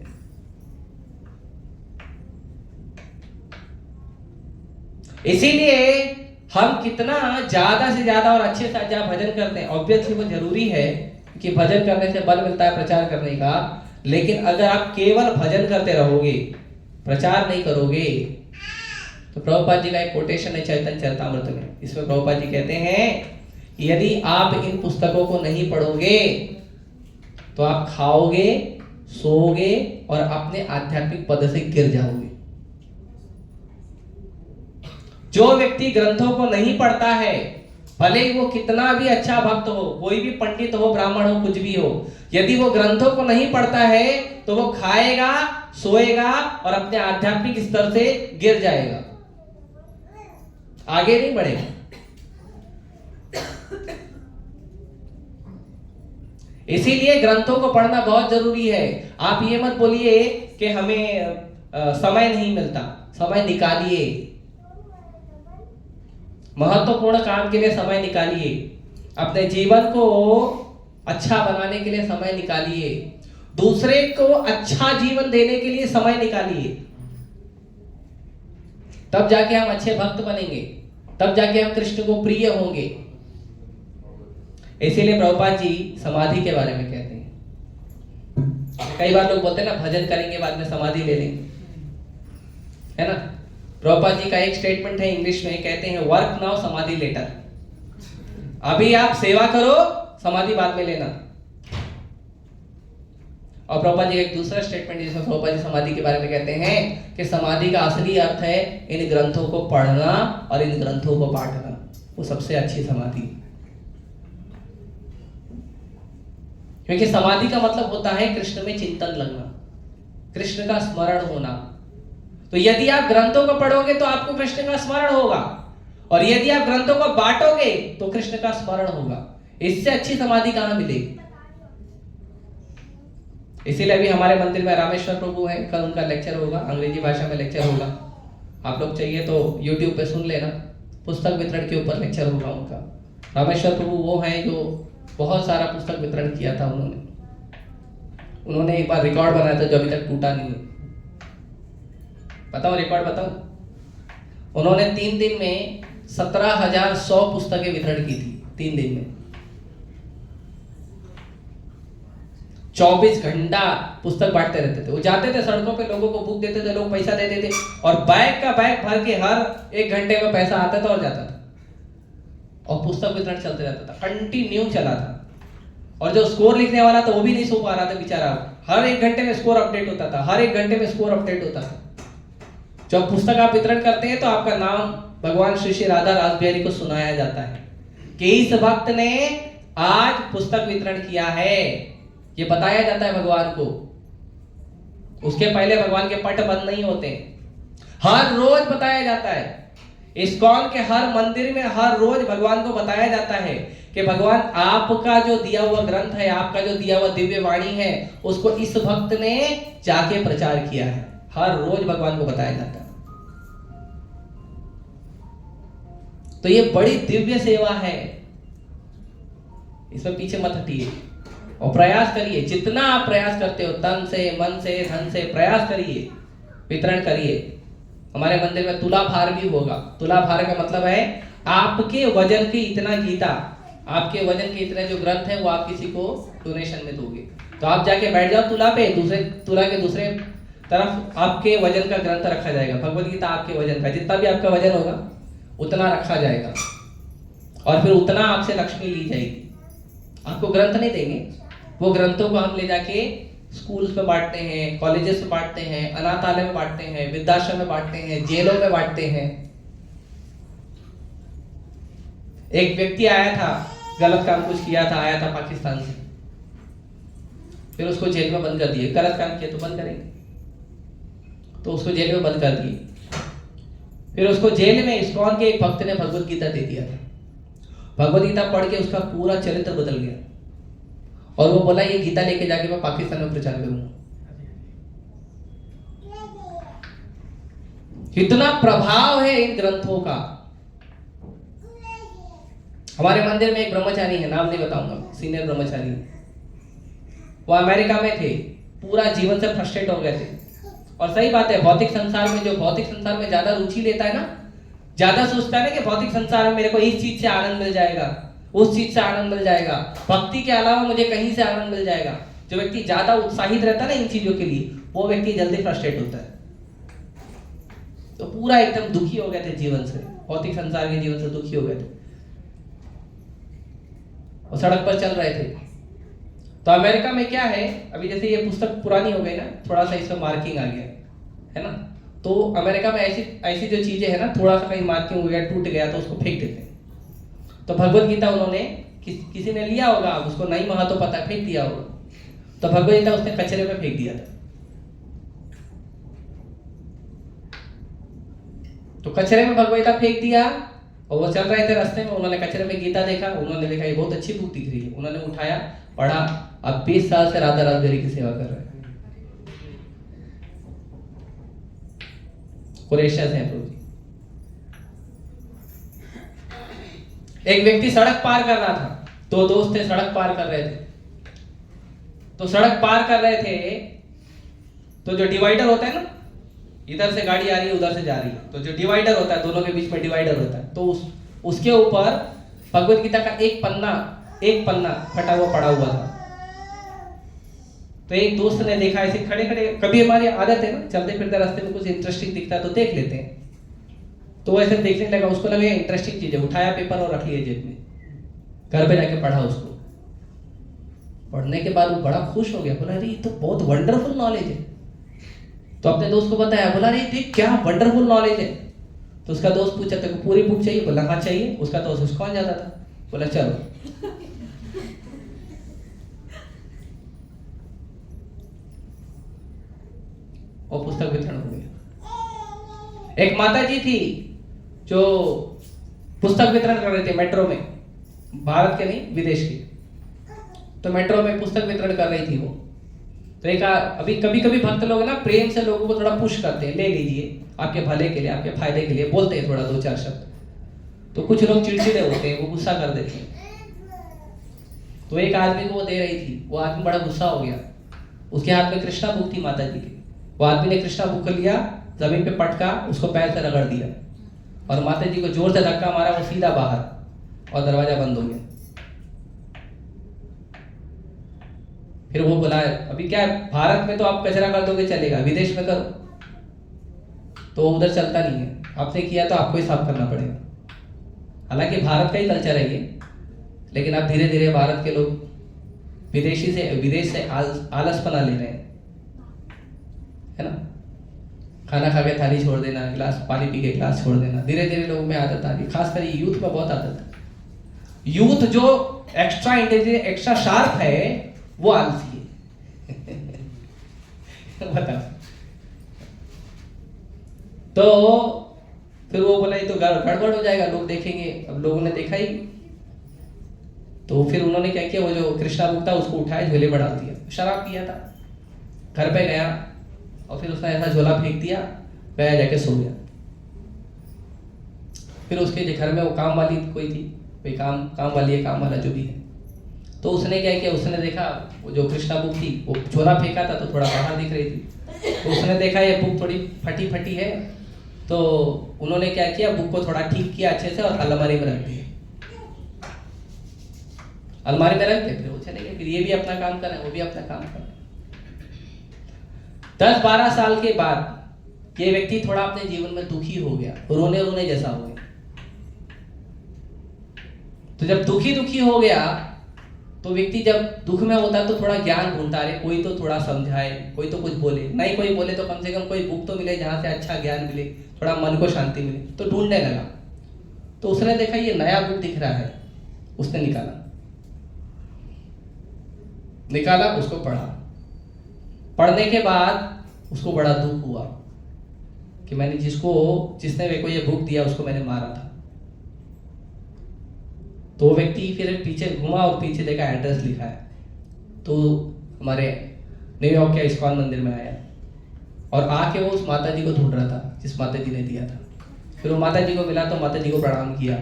इसीलिए हम कितना ज्यादा से ज्यादा और अच्छे से अच्छा भजन करते हैं, ऑब्वियसली वो जरूरी है कि भजन करने से बल मिलता है प्रचार करने का। लेकिन अगर आप केवल भजन करते रहोगे, प्रचार नहीं करोगे, तो प्रभुपाद जी का एक कोटेशन है चैतन्य चरितामृत में, इसमें प्रभुपाद जी कहते हैं यदि आप इन पुस्तकों को नहीं पढ़ोगे तो आप खाओगे, सोओगे और अपने आध्यात्मिक पद से गिर जाओगे। जो व्यक्ति ग्रंथों को नहीं पढ़ता है, भले ही वो कितना भी अच्छा भक्त हो, कोई भी पंडित हो, ब्राह्मण हो, कुछ भी हो, यदि वो ग्रंथों को नहीं पढ़ता है तो वो खाएगा, सोएगा और अपने आध्यात्मिक स्तर से गिर जाएगा। आगे नहीं बढ़ेगा। इसीलिए ग्रंथों को पढ़ना बहुत जरूरी है। आप ये मत बोलिए कि हमें समय नहीं मिलता, समय निकालिए, महत्वपूर्ण काम के लिए समय निकालिए, अपने जीवन को अच्छा बनाने के लिए समय निकालिए, दूसरे को अच्छा जीवन देने के लिए समय निकालिए, तब जाके हम अच्छे भक्त बनेंगे, तब जाके हम कृष्ण को प्रिय होंगे। इसीलिए प्रभुपाद जी समाधि के बारे में कहते हैं। कई बार लोग बोलते हैं ना भजन करेंगे बाद में समाधि ले लेंगे, है ना। प्रभुपाद जी का एक स्टेटमेंट है इंग्लिश में, कहते हैं वर्क नाउ समाधि लेटर। अभी आप सेवा करो, समाधि बाद में लेना। और प्रभुपाद जी का एक दूसरा स्टेटमेंट जिसमें प्रभुपाद जी समाधि के बारे में कहते हैं कि समाधि का असली अर्थ है इन ग्रंथों को पढ़ना और इन ग्रंथों को बांटना, वो सबसे अच्छी समाधि। क्योंकि समाधि का मतलब होता है कृष्ण में चिंतन लगना, कृष्ण का स्मरण होना। तो यदि आप ग्रंथों को पढ़ोगे तो आपको कृष्ण का स्मरण होगा, और यदि आप ग्रंथों को बांटोगे तो कृष्ण का स्मरण होगा। इससे अच्छी समाधि कहां मिलेगी। इसीलिए अभी हमारे मंदिर में रामेश्वर प्रभु है, कल उनका लेक्चर होगा, अंग्रेजी भाषा में लेक्चर होगा। आप लोग चाहिए तो YouTube पे सुन लेना, पुस्तक वितरण के ऊपर लेक्चर होगा उनका। रामेश्वर प्रभु वो हैं जो बहुत सारा पुस्तक वितरण किया था उन्होंने एक बार रिकॉर्ड बनाया था जो अभी तक टूटा नहीं है। बताओ रिकॉर्ड बताओ। उन्होंने 3 दिन में 17,100 पुस्तकें वितरण की थी, 3 दिन में। 24 घंटा पुस्तक बांटते रहते थे। वो जाते थे सड़कों पे, लोगों को बुक देते थे, लोग पैसा देते थे, और बैग का बैग भर के हर 1 घंटे में पैसा आता था और जाता था, और पुस्तक वितरण चलते रहता था, कंटिन्यू चला था। और जो स्कोर लिखने वाला था वो भी नहीं सो पा रहा था बेचारा, हर 1 घंटे में स्कोर अपडेट होता था, हर 1 घंटे में स्कोर अपडेट होता था। जब पुस्तक आप वितरण करते हैं तो आपका नाम भगवान श्री श्री राधा रासबिहारी को सुनाया जाता है कि इस भक्त ने आज पुस्तक वितरण किया है, ये बताया जाता है भगवान को। उसके पहले भगवान के पट बंद नहीं होते, हर रोज बताया जाता है। इस्कॉन के हर मंदिर में हर रोज भगवान को बताया जाता है कि भगवान आपका जो दिया हुआ ग्रंथ है, आपका जो दिया हुआ दिव्य वाणी है, उसको इस भक्त ने जाके प्रचार किया है। हर रोज भगवान को बताया जाता है। तो ये बड़ी दिव्य सेवा है, इसमें पीछे मत हटिए और प्रयास करिए। जितना आप प्रयास करते हो, तन से, मन से, धन से प्रयास करिए, वितरण करिए। हमारे मंदिर में तुला भार भी होगा। तुला भार का मतलब है आपके वजन के इतना गीता, आपके वजन के इतने जो ग्रंथ है वो आप किसी को डोनेशन में दोगे। तो आप जाके बैठ जाओ तुला पे, तुला के दूसरे तरफ आपके वजन का ग्रंथ रखा जाएगा। भगवद गीता आपके वजन का, जितना भी आपका वजन होगा उतना रखा जाएगा, और फिर उतना आपसे लक्ष्मी ली जाएगी। आपको ग्रंथ नहीं देंगे, वो ग्रंथों को हम ले जाके स्कूल्स में बांटते हैं, कॉलेजेस में बांटते हैं, अनाथालय में बांटते हैं, वृद्धाश्रम में बांटते हैं, जेलों में बांटते हैं। एक व्यक्ति आया था, गलत काम कुछ किया था, आया था पाकिस्तान से, फिर उसको जेल में बंद कर दिए। गलत काम किया तो बंद करेंगे, तो उसको जेल में बंद कर दिए। फिर उसको जेल में इस्कॉन के एक भक्त ने भगवद गीता दे दिया था। भगवद गीता पढ़ के उसका पूरा चरित्र बदल गया, और वो बोला ये गीता लेके जाके मैं पाकिस्तान में प्रचार करूंगा। कितना प्रभाव है इन ग्रंथों का। हमारे मंदिर में एक ब्रह्मचारी है, नाम नहीं बताऊंगा, सीनियर ब्रह्मचारी, वो अमेरिका में थे, पूरा जीवन से फ्रस्ट्रेट हो गए थे। और सही बात है, भौतिक संसार में जो भौतिक संसार में ज्यादा रुचि लेता है ना, ज्यादा सोचता है ना कि भौतिक संसार में मेरे को इस चीज से आनंद मिल जाएगा, उस चीज से आनंद मिल जाएगा, भक्ति के अलावा मुझे कहीं से आनंद मिल जाएगा। जो व्यक्ति ज्यादा उत्साहित रहता है ना इन चीजों के लिए, वो व्यक्ति जल्दी फ्रस्ट्रेट होता है। तो पूरा एकदम दुखी हो गए थे जीवन से, भौतिक संसार के जीवन से दुखी हो गए थे, और सड़क पर चल रहे थे। तो अमेरिका में क्या है, अभी जैसे ये पुस्तक पुरानी हो गई ना, थोड़ा सा इसमें मार्किंग आ गया है ना, तो अमेरिका में ऐसी जो चीजें है ना, थोड़ा सा कहीं मार्किंग हो गया, टूट गया, तो उसको फेंक देते हैं। तो भगवद गीता उन्होंने किसी ने लिया होगा, उसको नहीं महा तो पता, फेंक दिया होगा। तो भगवद गीता उसने कचरे में फेंक दिया था। तो कचरे में भगवद गीता फेंक दिया, और वो चल रहे थे रास्ते में, उन्होंने कचरे में गीता देखा, उन्होंने देखा ये बहुत अच्छी बुक दिख रही है, उन्होंने उठाया, पढ़ा। अब 20 साल से राधा राधेरी की सेवा कर रहे हैं। कुरेशियस हैं प्रभु जी। एक व्यक्ति सड़क पार कर रहा था, दो दोस्त थे, सड़क पार कर रहे थे। तो सड़क पार कर रहे थे तो जो डिवाइडर होता है ना, इधर से गाड़ी आ रही है, उधर से जा रही है, तो जो डिवाइडर होता है, दोनों के बीच में डिवाइडर होता है, तो उसके ऊपर भगवत गीता का एक पन्ना फटा हुआ पड़ा हुआ था। तो एक दोस्त ने देखा, ऐसे खड़े खड़े, कभी हमारी आदत है ना, चलते फिरते रास्ते में कुछ इंटरेस्टिंग दिखता है तो देख लेते हैं। तो वो ऐसे देखने लगा, उसको लगा इंटरेस्टिंग चीज है, उठाया पेपर और रख लिया जेब में, घर पे जाके पढ़ा उसको। पढ़ने के बाद वो बड़ा खुश हो गया, बोला अरे ये तो बहुत वंडरफुल नॉलेज है। तो अपने दोस्त को बताया, बोला अरे देख क्या वंडरफुल नॉलेज है। तो उसका दोस्त पूछा तेरे को पूरी बुक चाहिए? बोला हाँ चाहिए। उसका दोस्त उसको कौन जाता था, बोला चलो। और पुस्तक वितरण हो गया। एक माता जी थी जो पुस्तक वितरण कर रहे थे मेट्रो में, भारत के नहीं विदेश के। तो मेट्रो में पुस्तक वितरण कर रही थी वो। तो एक अभी कभी कभी भक्त लोग ना प्रेम से लोगों को थोड़ा पुश करते हैं, ले लीजिए आपके भले के लिए, आपके फायदे के लिए, बोलते हैं थोड़ा 2-4 शब्द। तो कुछ लोग चिड़चिड़े होते हैं, वो गुस्सा कर देते हैं। तो एक आदमी को वो दे रही थी, वो आदमी बड़ा गुस्सा हो गया। उसके हाथ में कृष्णा बुक थी माता जी की। वो आदमी ने कृष्णा बुक लिया, जमीन पे पटका, उसको पैर से रगड़ दिया और माता जी को जोर से धक्का मारा, वो सीधा बाहर और दरवाजा बंद हो गया। फिर वो बोला अभी क्या है, भारत में तो आप कचरा कर दोगे चलेगा, विदेश में करो तो उधर चलता नहीं है, आपने किया तो आपको ही साफ करना पड़ेगा। हालांकि भारत का ही कल्चर है ये, लेकिन अब धीरे धीरे भारत के लोग विदेश से आलसपना ले रहे हैं, है ना। खाना खा के थाली छोड़ देना, गिलास पानी पी के गिलास छोड़ देना, धीरे धीरे लोगों में आदत आ रही है। खासकर यूथ में बहुत आदत है। यूथ जो एक्स्ट्रा इंटेलिजेंट, एक्स्ट्रा शार्प है, वो आलसी है। बताओ। तो फिर वो बोला ये तो गड़बड़ हो जाएगा, लोग देखेंगे। अब लोगों ने देखा ही, तो फिर उन्होंने क्या किया, वो जो कृष्णा बुक था उसको उठाया, झोले में डाल दिया। शराब पिया था, घर पे गया और फिर उसने ऐसा झोला फेंक दिया, गया जाके सो गया। फिर उसके घर में वो काम वाली कोई थी, कोई काम वाली है, काम वाला जो भी है, तो उसने क्या किया, उसने देखा वो जो कृष्णा बुक थी, वो झोला फेंका था तो थोड़ा बाहर दिख रही थी। तो उसने देखा ये बुक थोड़ी फटी है, तो उन्होंने क्या किया, बुक को थोड़ा ठीक किया अच्छे से और अलमारी में रख दिया। अलमारी में रख दिया, फिर वो चले गए। फिर ये भी अपना काम कर रहे हैं, वो भी अपना काम कर रहे हैं। 10-12 साल के बाद ये व्यक्ति थोड़ा अपने जीवन में दुखी हो गया, रोने जैसा हो गया। तो जब दुखी हो गया, तो व्यक्ति जब दुख में होता है तो थोड़ा ज्ञान ढूंढता है, कोई तो थोड़ा समझाए, कोई तो कुछ बोले, नहीं कोई बोले तो कम से कम कोई बुक तो मिले जहां से अच्छा ज्ञान मिले, थोड़ा मन को शांति मिले। तो ढूंढने लगा, तो उसने देखा ये नया बुक दिख रहा है, उसने निकाला, उसको पढ़ा। पढ़ने के बाद उसको बड़ा दुख हुआ कि मैंने जिसने मेरे को ये बुक दिया उसको मैंने मारा था। तो व्यक्ति फिर पीछे घुमा और पीछे देखा एड्रेस लिखा है, तो हमारे न्यूयॉर्क के इस्कॉन मंदिर में आया और आके वो उस माता जी को ढूंढ रहा था जिस माता जी ने दिया था। फिर वो माता जी को मिला तो माता जी को प्रणाम किया,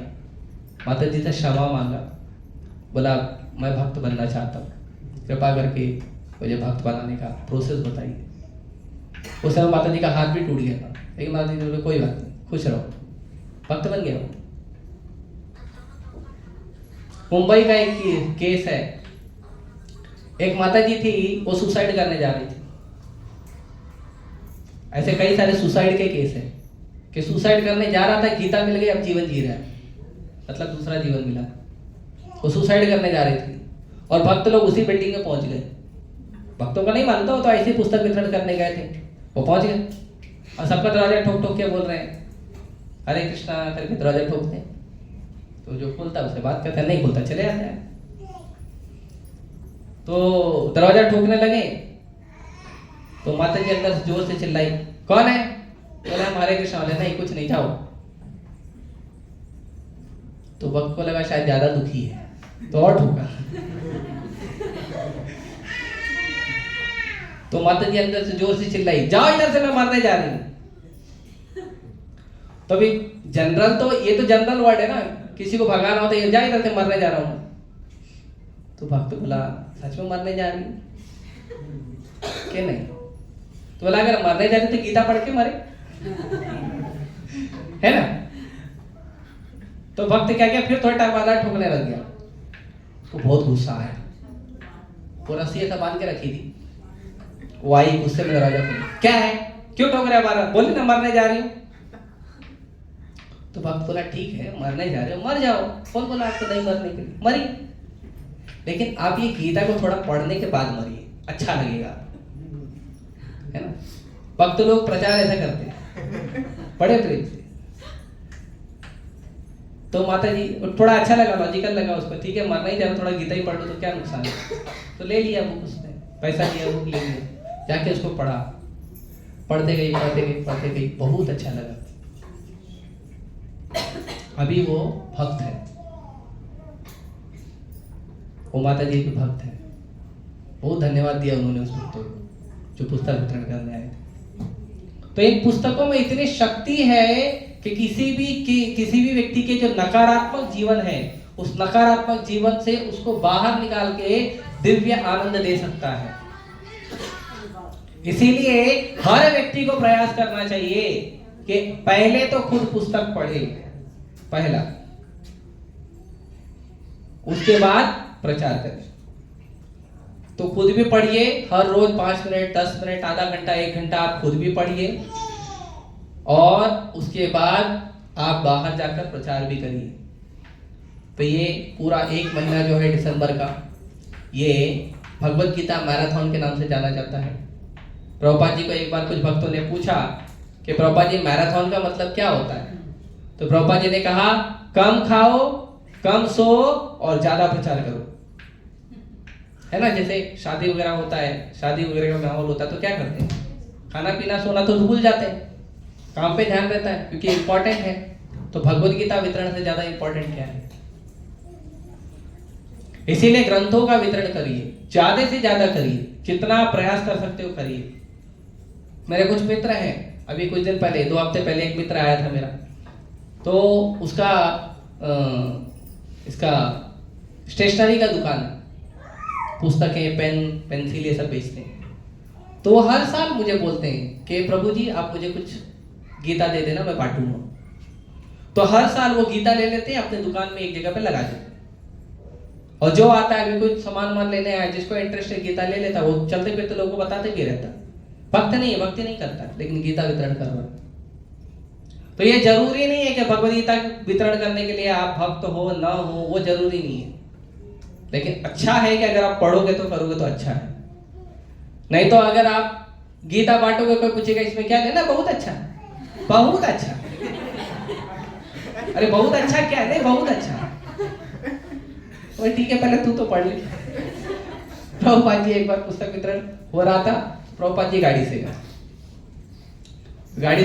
माता जी से क्षमा मांगा, बोला मैं भक्त बनना चाहता हूँ, कृपा करके मुझे भक्त बनाने का प्रोसेस बताइए। उस समय माता जी का हाथ भी टूट गया था, लेकिन माता जी ने बोला कोई बात नहीं, खुश रहो, भक्त बन गया। मुंबई का एक केस है, एक माता जी थी, वो सुसाइड करने जा रही थी। ऐसे कई सारे सुसाइड के केस है कि सुसाइड करने जा रहा था, गीता मिल गई, अब जीवन जी रहा है, मतलब दूसरा जीवन मिला। वो सुसाइड करने जा रही थी और भक्त लोग उसी बिल्डिंग में पहुंच गए। भक्तों का नहीं मानता हो तो ऐसे पुस्तक वितरण करने गए थे, वो पहुंच गए और सबका दरवाजा ठोक के बोल रहे हैं हरे कृष्णा करके दरवाजा ठोकते हैं। तो जो खुलता उससे बात करते हैं, नहीं खुलता चले जाते हैं। तो दरवाजा ठोकने लगे तो माता जी अंदर से जोर से चिल्लाई, कौन है? बोला हम हरे कृष्णा वाले। नहीं कुछ नहीं, जाओ। तो भक्त को लगा शायद ज्यादा दुखी है, तो और ठोका। तो माता जी अंदर से जोर से चिल्लाई, जाओ इधर से, मैं मरने जा रही हूँ। तो अभी जनरल, तो ये तो जनरल वर्ड है ना, किसी को भगाना हो तो ये जा इधर से, मरने जा रहा हूँ। तो भक्त बोला, सच में मरने जा रही हूँ क्या? नहीं। तो बोला, अगर मरने जा रही तो गीता पढ़ के मरे, है ना। तो भक्त क्या किया, फिर थोड़ा टाइम बाद ठोकने लग गया। उसको बहुत गुस्सा आया, वो रस्सी ऐसा बांध के रखी थी, वो आई गुस्से में दरवाजा खोला, क्या है, क्यों ठोक रहे हो? बोली ना मरने जा रही हूँ। तो भक्त बोला, ठीक है मरने जा रहे हो, मर जाओ, कौन बोला आपको नहीं मरने के लिए, मरी, लेकिन आप ये गीता को थोड़ा पढ़ने के बाद मरिए, अच्छा लगेगा, है ना। भक्त लोग प्रचार ऐसा करते हैं बड़े प्रेम से। तो माता जी थोड़ा अच्छा लगा, लॉजिकल लगा उसको, ठीक है मरना ही जा रहा, थोड़ा गीता ही पढ़ लो तो क्या नुकसान है। तो ले लिया बुक, उसने पैसा दिया, बुक ले लिया, जाके उसको पढ़ा, पढ़ते गई पढ़ते गई पढ़ते गई, बहुत अच्छा लगा। अभी वो भक्त है, वो माता जी के भक्त है। बहुत धन्यवाद दिया उन्होंने उस भक्तों को जो पुस्तक वितरण करने आए थे। तो इन पुस्तकों में इतनी शक्ति है कि किसी भी व्यक्ति के जो नकारात्मक जीवन है, उस नकारात्मक जीवन से उसको बाहर निकाल के दिव्य आनंद दे सकता है। इसीलिए हर व्यक्ति को प्रयास करना चाहिए कि पहले तो खुद पुस्तक पढ़े, पहला, उसके बाद प्रचार करें। तो खुद भी पढ़िए, हर रोज 5 मिनट 10 मिनट आधा घंटा 1 घंटा आप खुद भी पढ़िए, और उसके बाद आप बाहर जाकर प्रचार भी करिए। तो ये पूरा 1 महीना जो है दिसंबर का, ये भगवत गीता मैराथन के नाम से जाना जाता है। प्रभुपाद जी को एक बार कुछ भक्तों ने पूछा कि प्रभुपाद जी मैराथन का मतलब क्या होता है? तो प्रभुपाद जी ने कहा, कम खाओ, कम सो और ज्यादा प्रचार करो, है ना। जैसे शादी वगैरह होता है, शादी वगैरह का माहौल होता है तो क्या करते हैं, खाना पीना सोना तो भूल जाते हैं, काम पे ध्यान रहता है क्योंकि इंपॉर्टेंट है। तो भगवत गीता वितरण से ज्यादा इंपॉर्टेंट क्या है? इसीलिए ग्रंथों का वितरण करिए, ज्यादा से ज्यादा करिए, जितना प्रयास कर सकते हो करिए। मेरे कुछ मित्र हैं, अभी कुछ दिन पहले 2 हफ्ते पहले एक मित्र आया था मेरा, तो उसका इसका स्टेशनरी का दुकान है, पुस्तकें पेन पेंसिल ये सब बेचते हैं। तो वो हर साल मुझे बोलते हैं कि प्रभु जी आप मुझे कुछ गीता दे देना, मैं बांटूंगा। तो हर साल वो गीता ले लेते हैं, अपने दुकान में एक जगह पे लगा देते हैं, और जो आता है अभी कुछ सामान लेने आया, जिसको इंटरेस्ट है गीता ले लेता, वो चलते फिरते लोगों को बताते भी रहता। भक्त नहीं है, भक्ति नहीं करता, लेकिन गीता वितरण कर रहा है। तो ये जरूरी नहीं है कि भगवद गीता वितरण करने के लिए आप भक्त हो ना हो, वो जरूरी नहीं है, लेकिन अच्छा है कि अगर आप पढ़ोगे तो करोगे तो अच्छा है। नहीं तो अगर आप गीता बांटोगे, कोई पूछेगा इसमें क्या लेना, बहुत अच्छा, बहुत अच्छा, अरे बहुत अच्छा क्या है, नहीं बहुत अच्छा, तो ठीक है पहले तू तो पढ़ ले। प्रभुपाद जी एक बार पुस्तक वितरण हो रहा था, प्रभुपाद जी गाड़ी से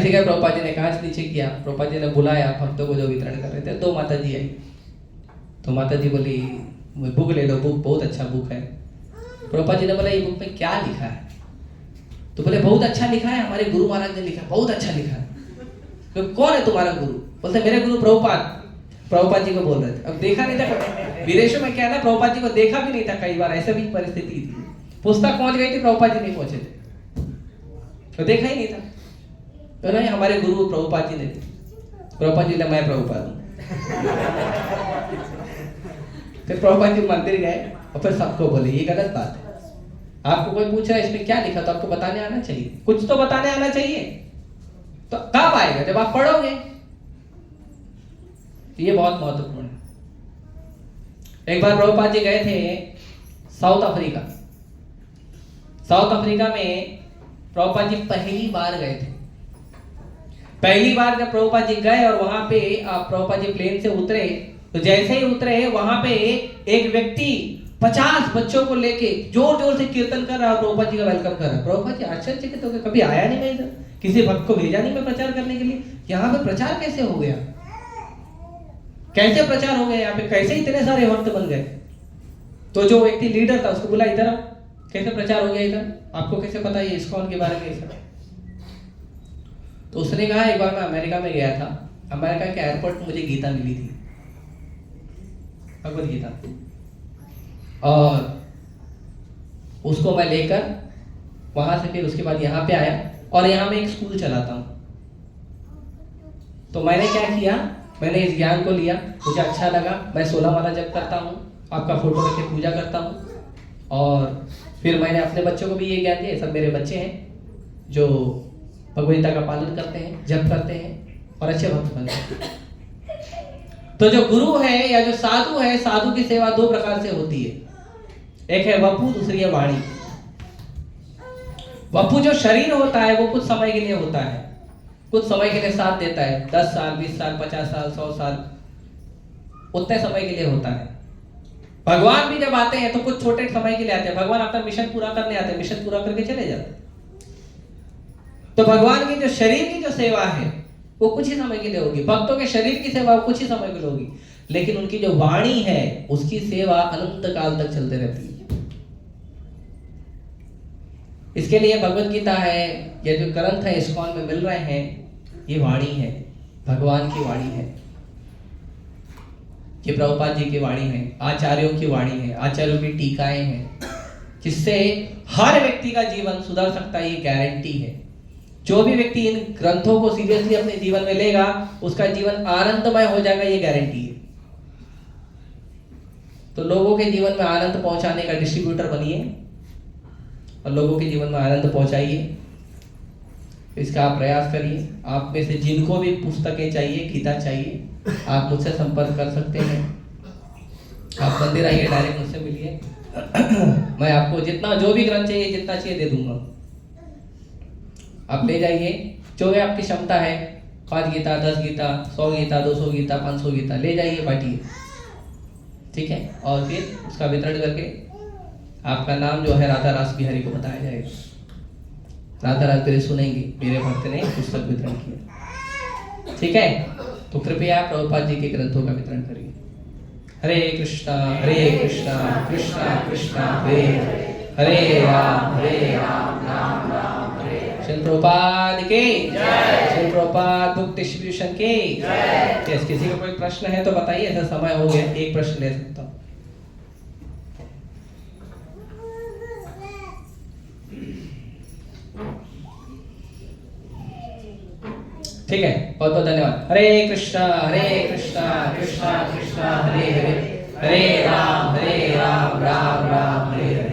गए, प्रभुपाद जी ने कांच नीचे किया, प्रभुपाद जी ने बुलाया भक्तों को जो वितरण कर रहे थे। 2 माता जी आई, तो माता जी बोली बुक ले लो, बुक बहुत अच्छा बुक है। प्रभुपाद जी ने बोला ये बुक में क्या लिखा है? तो बोले बहुत अच्छा लिखा है, हमारे गुरु महाराज ने लिखा, बहुत अच्छा लिखा है। तो कौन है तुम्हारा गुरु? बोलते मेरे गुरु प्रभुपाद। प्रभुपाद जी को बोल रहे थे, अब देखा नहीं था विदेशों में, क्या है ना, प्रभुपाद जी को देखा भी नहीं था, कई बार ऐसा भी परिस्थिति थी, पुस्तक पहुंच गई थी, प्रभुपाद जी नहीं पहुंचे थे, तो देखा ही नहीं था। तो नहीं, हमारे गुरु प्रभुपाद जी ने थे। प्रभुपाद जी ने, मैं प्रभुपाद हूं। फिर प्रभुपाद जी मंदिर गए और फिर सबको बोले ये गलत बात है, आपको कोई पूछ रहा है इसमें क्या लिखा, तो आपको बताने आना चाहिए, कुछ तो बताने आना चाहिए। तो कब आएगा? जब आप पढ़ोगे। तो ये बहुत महत्वपूर्ण है। एक बार प्रभुपाद जी गए थे साउथ अफ्रीका में, प्रभुपाद जी पहली बार गए थे। पहली बार जब प्रभुपाद जी गए और वहां पे प्रभुपाद जी प्लेन से उतरे, तो जैसे ही उतरे वहां पे एक व्यक्ति 50 बच्चों को लेके जोर जोर से कीर्तन कर रहा है, प्रभुपाद जी का वेलकम कर रहा है। प्रभुपाद जी आश्चर्यचकित हो गए, कभी आया नहीं मैं इधर, किसी भक्त को भेजा नहीं मैं प्रचार करने के लिए, यहाँ पे प्रचार कैसे हो गया? कैसे प्रचार हो गया यहाँ पे, कैसे इतने सारे भक्त बन गए। तो जो व्यक्ति लीडर था उसको बोला इधर आओ, कैसे प्रचार हो गया इधर, आपको कैसे पता ये इस्कॉन के बारे में ये सब। तो उसने कहा एक बार मैं अमेरिका में गया था, अमेरिका के एयरपोर्ट में मुझे गीता मिली थी, भगवत गीता, और उसको मैं लेकर वहां से फिर उसके बाद यहाँ पे आया और यहाँ में एक स्कूल चलाता हूँ। तो मैंने क्या किया, मैंने इस ज्ञान को लिया, मुझे अच्छा लगा, मैं 16 माला जप करता हूँ, आपका फोटो रख के पूजा करता हूँ, और फिर मैंने अपने बच्चों को भी ये ज्ञान दिया। सब मेरे बच्चे हैं जो भगवद गीता का पालन करते हैं, जप करते हैं और अच्छे भक्त बनते हैं। तो जो गुरु है या जो साधु है, साधु की सेवा दो प्रकार से होती है, एक है वपु, दूसरी है वाणी। वपु जो शरीर होता है वो कुछ समय के लिए होता है, कुछ समय के लिए साथ देता है, 10 साल 20 साल 50 साल 100 साल, उतने समय के लिए होता है। भगवान भी जब आते हैं तो कुछ छोटे समय के लिए आते हैं, भगवान अपना मिशन पूरा करने आते हैं, मिशन पूरा करके चले जाते हैं। तो भगवान की जो शरीर की जो सेवा है वो कुछ ही समय के लिए होगी, भक्तों के शरीर की सेवा कुछ ही समय के लिए होगी, लेकिन उनकी जो वाणी है उसकी सेवा अनंत काल तक चलते रहती है। इसके लिए भगवत गीता है, ये जो ग्रंथ है इस्कॉन में मिल रहे हैं, ये वाणी है, भगवान की वाणी है, ये प्रभुपाद जी की वाणी है, आचार्यों की वाणी है, आचार्यों की टीकाएं हैं, जिससे हर व्यक्ति का जीवन सुधर सकता है, ये गारंटी है। जो भी व्यक्ति इन ग्रंथों को सीरियसली अपने जीवन में लेगा उसका जीवन आनंदमय हो जाएगा, ये गारंटी है। तो लोगों के जीवन में आनंद पहुंचाने का डिस्ट्रीब्यूटर बनिए और लोगों के जीवन में आनंद पहुंचाइए, इसका आप प्रयास करिए। आप में से जिनको भी पुस्तकें चाहिए, गीता चाहिए, आप मुझसे संपर्क कर सकते हैं, आप मंदिर आइए, डायरेक्ट मुझसे मिलिए, मैं आपको जितना जो भी ग्रंथ चाहिए, जितना चाहिए दे दूंगा। आप ले जाइए, जो भी आपकी क्षमता है, 5 गीता 10 गीता 100 गीता 200 गीता 500 गीता ले जाइए, बांटिए, ठीक है। और फिर उसका वितरण करके आपका नाम जो है राधा रास बिहारी को बताया जाएगा। राधा रास बिहारी सुनेंगे मेरे भक्त ने पुस्तक वितरण किया, ठीक है। तो कृपया प्रभुपाद जी के ग्रंथों का वितरण करिए। हरे कृष्णा कृष्णा कृष्णा हरे हरे राम राम राम हरे। श्री प्रभुपाद के जय, श्री प्रभुपाद बुक डिस्ट्रीब्यूशन के जय। यस, किसी का कोई प्रश्न है तो बताइए, ऐसा समय हो गया, एक प्रश्न ले सकता हूँ। ठीक है, बहुत बहुत धन्यवाद। हरे कृष्णा कृष्णा कृष्णा हरे हरे, हरे राम राम राम हरे हरे।